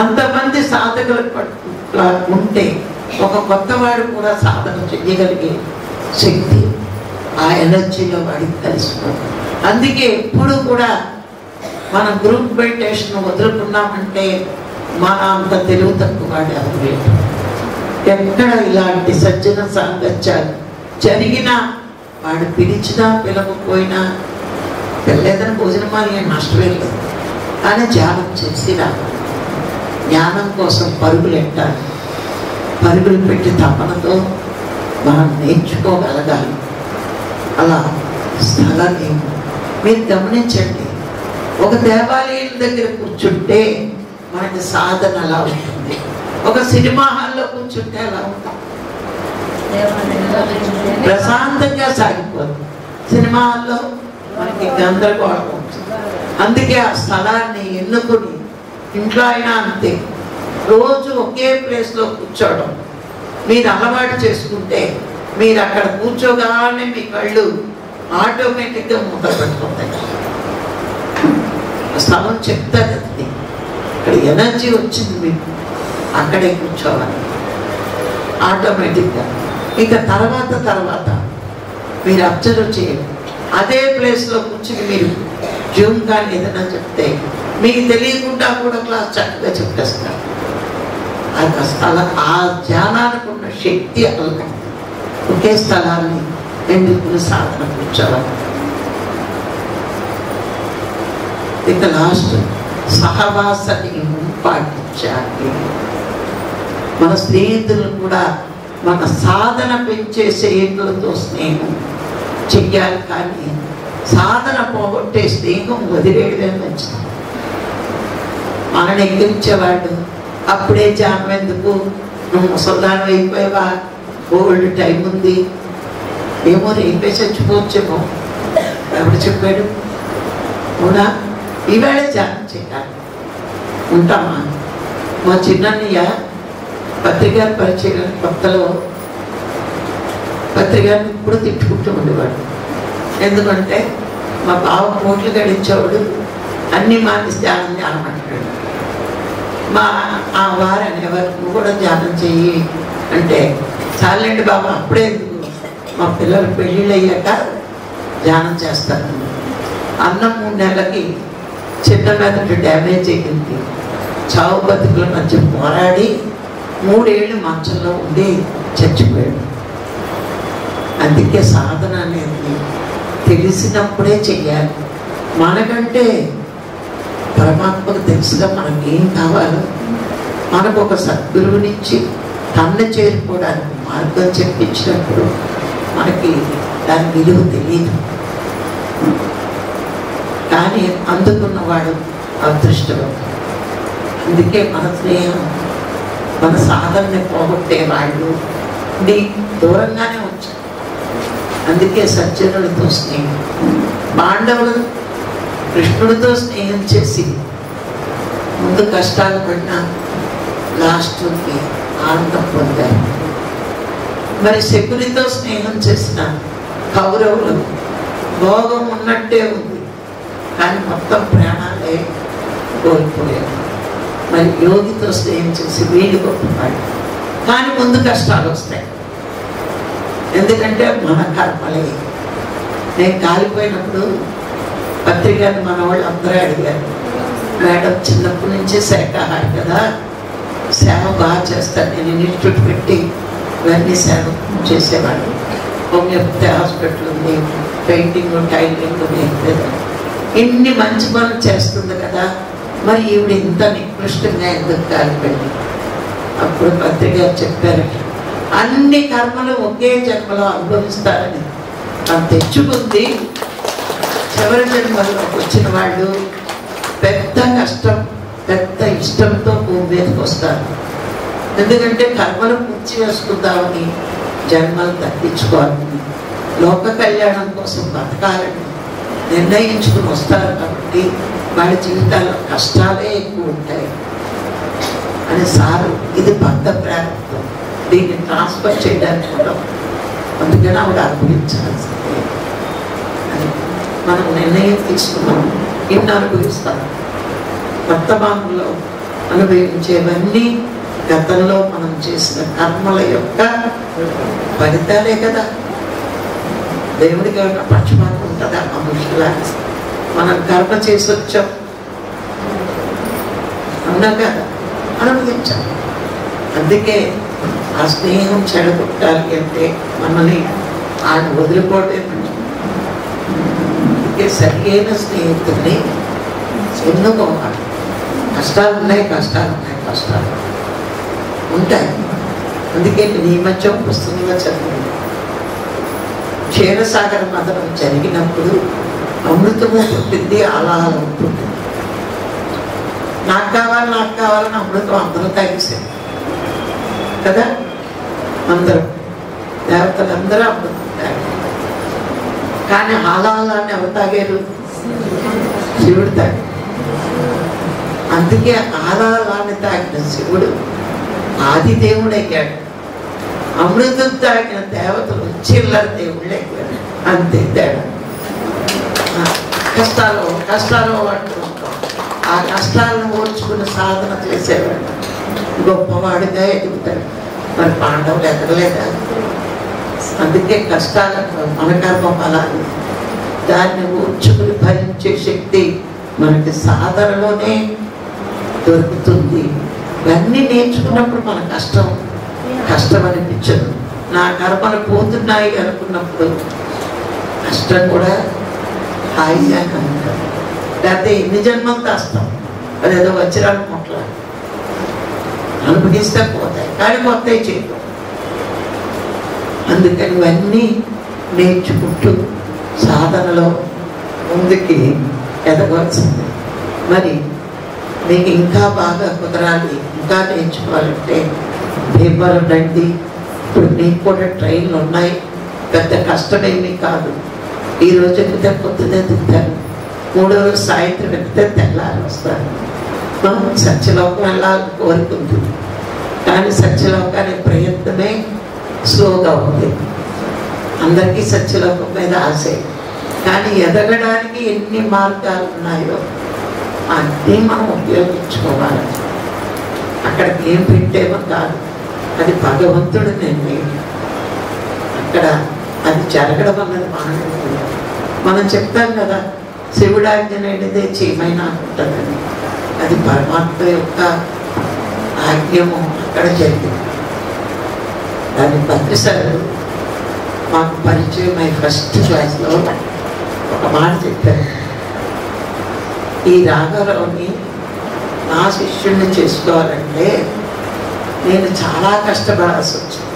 అంతమంది సాధకులు ఉంటే ఒక కొత్తవాడు కూడా సాధన చెయ్యగలిగే శక్తి ఆ ఎనర్జీలో వాడికి కలిసిపోతుంది. అందుకే ఎప్పుడు కూడా మనం గ్రూప్ మెడిటేషన్ వదులుకున్నామంటే మన అంత తెలుగు తక్కువ వాడు ఎవరు లేదు. ఎక్కడ ఇలాంటి సజ్జన సాంగత్యాలు జరిగినా వాడు పిలిచినా పిలవకపోయినా పెళ్ళేదని భోజనమాలి ఏం నష్టమే లేదు, కానీ ధ్యానం చేసి రావాలి. జ్ఞానం కోసం పరుగులు పెట్టాలి. పరుగులు పెట్టి తపనతో మనం నేర్చుకోగలగాలి. అలా స్థలాన్ని మీరు గమనించండి. ఒక దేవాలయం దగ్గర కూర్చుంటే మనకి సాధన ఎలా ఉంటుంది, ఒక సినిమా హాల్లో కూర్చుంటే ఎలా ఉంటుంది? ప్రశాంతంగా సాగిపోతుంది. సినిమా హాల్లో మనకి గందరగోళం ఉంటుంది. అందుకే ఆ స్థలాన్ని ఎన్నుకుని, ఇంట్లో అయినా అంతే, రోజు ఒకే ప్లేస్లో కూర్చోవడం మీరు అలవాటు చేసుకుంటే మీరు అక్కడ కూర్చోగానే మీ కళ్ళు ఆటోమేటిక్గా మూత పెట్టుకుంటాయి. స్థలం చెప్తారు, ఇక్కడ ఎనర్జీ వచ్చింది మీకు, అక్కడే కూర్చోవాలి ఆటోమేటిక్గా. ఇక తర్వాత మీరు అబ్జర్వ్ చేయండి. అదే ప్లేస్లో కూర్చుని మీరు జూమ్ కానీ ఏదైనా చెప్తే మీకు తెలియకుండా కూడా క్లాస్ చక్కగా చెప్పేస్తారు. అది ఆ ధ్యానానికి ఉన్న శక్తి అలా ఒకే స్థలాన్ని ఎందుకు సాధన కూర్చోవాలి. ఇక లాస్ట్ సహవాస నియమం పాటించాలి. మన స్నేహితులు కూడా మన సాధన పెంచే స్నేహితులతో స్నేహం చెయ్యాలి, కానీ సాధన పోగొట్టే స్నేహం వదిలేయడమే మంచిది. మనని ఎక్కిరించేవాడు అప్పుడే ధ్యానం ఎందుకు, నువ్వు ముసల్దానం అయిపోయావా, ఓల్డ్ టైం ఉంది, ఏమో రేపే చచ్చిపోవచ్చేమో, ఎవరు చెప్పాడు? అవునా? ఈవేళే ధ్యానం చేయాలి. ఉంటామా? మా చిన్నయ్య పత్రికా పరిచయం కొత్తలో పత్రికను ఇప్పుడు తిట్టుకుంటూ ఉండేవాడు. ఎందుకంటే మా బావ కోట్లు గడించేవాడు, అన్ని మానేసి ధ్యానం అంటాడు. మా ఆ వారు అనేవారు, నువ్వు కూడా ధ్యానం చెయ్యి అంటే, చాలండి బాబా అప్పుడే ఎందుకు, మా పిల్లలు పెళ్ళిళ్ళు అయ్యాక ధ్యానం చేస్తాను. అన్నం 3 నెలలకి చిన్న మెదడు డ్యామేజ్ అయ్యింది. చావు బతుకుల మధ్య పోరాడి 3 ఏళ్ళు మంచంలో ఉండి చచ్చిపోయాడు. అందుకే సాధన అనేది తెలిసినప్పుడే చెయ్యాలి. మనకంటే పరమాత్మకు తెలుసుగా మనకి ఏం కావాలో, మనకు ఒక సద్గురువునిచ్చి తన్ను చేరుకోవడానికి మార్గం చెప్పించినప్పుడు మనకి దాని విలువ తెలియదు. కానీ అందుకున్నవాడు అదృష్టవంతుడు. అందుకే మన స్నేహం, మన సాధనని పోగొట్టే వాళ్ళు దూరంగానే వచ్చారు. అందుకే సజ్జనులతో స్నేహం. పాండవులు కృష్ణుడితో స్నేహం చేసి ముందు కష్టాలు పడినా లాస్ట్కి ఆనందం పొందారు. మరి శకునితో స్నేహం చేసిన కౌరవులు భోగం ఉన్నట్టే ఉంది, కానీ మొత్తం ప్రాణాలే కోల్పోయారు. మరి యోగితో స్నేహం చేసి వీడి గొప్పవాడు, కానీ ముందు కష్టాలు వస్తాయి. ఎందుకంటే మన కర్మలే. నేను కాలిపోయినప్పుడు పత్రికను మన వాళ్ళు అందరూ అడిగారు, మేడం చిన్నప్పటి నుంచే శాఖాహారి కదా, సేవ బాగా చేస్తాను. నేను ఇన్స్టిట్యూట్ పెట్టి ఇవన్నీ సేవ చేసేవాడు. హోమియోపతి హాస్పిటల్ ఉంది, పెయింటింగ్, టైలింగ్ లేదా ఇన్ని మంచి పనులు చేస్తుంది కదా, మరి ఈవిడ ఇంత నికృష్టంగా ఎందుకు కాలిపోయింది? అప్పుడు పత్రిక చెప్పారు, అన్ని కర్మలు ఒకే జన్మలో అనుభవిస్తారని. తను తెచ్చుకుంది చివరి జన్మలోకి వచ్చిన వాళ్ళు పెద్ద కష్టం, పెద్ద ఇష్టంతో భూమి మీదకి వస్తారు. ఎందుకంటే కర్మలు పూర్తి చేసుకుందామని, జన్మలు తగ్గించుకోవాలని, లోక కళ్యాణం కోసం బతకాలని నిర్ణయించుకుని వస్తారు. కాబట్టి వాళ్ళ జీవితాల్లో కష్టాలే ఎక్కువ ఉంటాయి అని సారు. ఇది భక్త ప్రారంభం, దీన్ని ట్రాన్స్ఫర్ చేయడానికి కూడా అందుకని ఆవిడ అనుభవించాల్సిందే అని మనం నిర్ణయం తీసుకున్నాం. ఇన్ని అనుభవిస్తాం. వర్తమానంలో అనుభవించేవన్నీ గతంలో మనం చేసిన కర్మల యొక్క ఫలితాలే కదా. దేవుడికి ఏమైనా పక్షపాతం ఉంటుందా? మనుషులా మనం కర్మ చేసి వచ్చాం, అవునా కదా, అనుభవించాం. అందుకే ఆ స్నేహం చెడగొట్టాలి అంటే మనల్ని ఆయన వదిలిపోవటం. అందుకే సరియైన స్నేహితుల్ని ఎన్నుకోవాలి. కష్టాలు ఉన్నాయి, కష్టాలు ఉన్నాయి, కష్టాలు ఉంటాయి. అందుకే నేను ఈ మధ్య పుస్తకంలో చదివాను, క్షీరసాగర మదనం జరిగినప్పుడు అమృతము పుట్టింది, ఆలాహలం పుట్టింది. నాకు కావాలని అమృతం అందరూ తాగేసారు కదా. అందరూ దేవతలందరూ అమృతం తాగారు. కానీ ఆలాహలాన్ని ఎవరు తాగారు? శివుడు తాగారు. అందుకే ఆలాహలాన్ని తాగిన శివుడు ఆదిదేవుడు అయ్యాడు. అమృతం తాగిన దేవతలు చిల్లర దేవుళ్ళు అయ్యాడు. అంతే తేడా. కష్టాలు అంటూ ఉంటాం. ఆ కష్టాలను ఓర్చుకుని సాధన చేసేవాడు గొప్పవాడిగా ఎదుగుతాడు. మరి పాండవులు ఎదగలేదా? అందుకే కష్టాలను మన కర్మ ఫలాలు దాన్ని ఓర్చుకుని భరించే శక్తి మనకి సాధనలోనే దొరుకుతుంది. ఇవన్నీ నేర్చుకున్నప్పుడు మన కష్టం అనిపించదు. నా కర్మలు పోతున్నాయి అనుకున్నప్పుడు కష్టం కూడా హాయిగా కలుగుతాం. లేకపోతే ఎన్ని జన్మలు దాస్తాం, అదేదో వజ్రాలు మొట్ల అనుభవిస్తే పోతాయి, కానీ పోతాయి చేయడం. అందుకని ఇవన్నీ నేర్చుకుంటూ సాధనలో ముందుకి ఎదగవలసింది. మరి మీకు ఇంకా బాగా కుదరాలి, ఇంకా నేర్చుకోవాలంటే భీమవరం రండి. ఇప్పుడు మీకు కూడా ట్రైన్లు ఉన్నాయి, పెద్ద కష్టమేమీ కాదు. ఈరోజు ఎక్కితే పొద్దునే దిగుతారు, 3వ రోజు సాయంత్రం ఎక్కితే తెల్లారి వస్తారు. సత్యలోకం వెళ్ళాలని కోరుకుంటుంది, కానీ సత్యలోకానికి ప్రయత్నమే స్లోగా ఉంది. అందరికీ సత్యలోకం మీద ఆశే, కానీ ఎదగడానికి ఎన్ని మార్గాలు ఉన్నాయో అన్నీ మనం ఉపయోగించుకోవాలి. అక్కడికి ఏం పెట్టేమో కాదు, అది భగవంతుడు నిర్ణయం. అక్కడ అది జరగడం అన్నది మానవుడు. మనం చెప్తాం కదా, శివుడాజ్ఞనేదే చీమైనా ఉంటుందని. అది పరమాత్మ యొక్క ఆజ్ఞము అక్కడ జరిగింది. దాని భద్రసారు మాకు పరిచయం అయి ఫస్ట్ క్లాస్లో ఒక మాట చెప్పారు, ఈ రాగారావుని నా శిష్యుడిని చేసుకోవాలంటే నేను చాలా కష్టపడాల్సి వచ్చింది.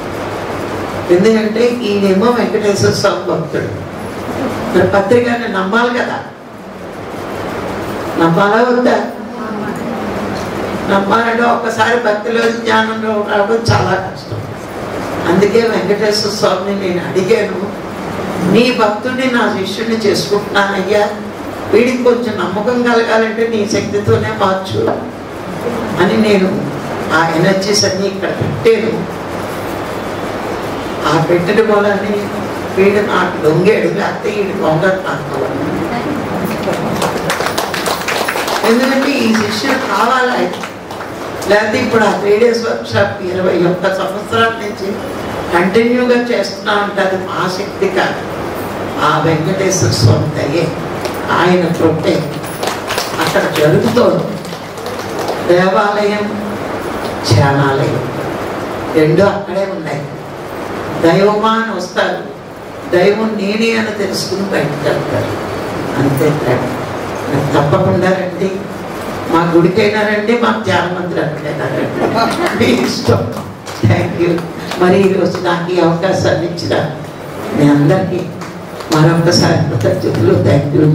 ఎందుకంటే ఈయనేమో వెంకటేశ్వర స్వామి భక్తుడు, మరి పత్రికని నమ్మాలి కదా. నమ్మాలా వద్దా? నమ్మాలంటే ఒక్కసారి భక్తిలో జ్ఞానంలో రావడం చాలా కష్టం. అందుకే వెంకటేశ్వర స్వామిని నేను అడిగాను, నీ భక్తుడిని నా శిష్యుడిని చేసుకుంటున్నానయ్యా, వీడికి కొంచెం నమ్మకం కలగాలంటే నీ శక్తితోనే మార్చు అని నేను ఆ ఎనర్జీస్ అన్నీ ఇక్కడ పెట్టాను. ఆ పెట్టిన వాళ్ళని వీడు నాకు దొంగేడు, లేకపోతే వీడు దొంగ నాకు. ఎందుకంటే ఈ శిష్యుడు కావాలి, లేకపోతే ఇప్పుడు ఆ 3 days వర్క్షాప్ 21 సంవత్సరాల నుంచి కంటిన్యూగా చేస్తున్నా ఉంటే అది మా శక్తి కాదు, ఆ వెంకటేశ్వర స్వామి దయ్యే, ఆయన తోటే అక్కడ జరుగుతోంది. దేవాలయం ధ్యానాలయం రెండు అక్కడే ఉన్నాయి. దైవమా అని వస్తారు, దైవం నేనే అని తెలుసుకుని బయటకు వెళ్తారు. అంతే తప్పకుండా రండి, మా గుడికైనా రండి, మా ధ్యాన మందిరానికైనా రండి, మీ ఇష్టం. Thank you. మరి ఈరోజు నాకు ఈ అవకాశాన్ని ఇచ్చిన మీ అందరికీ మరొకసారి కృతజ్ఞతలు. Thank you.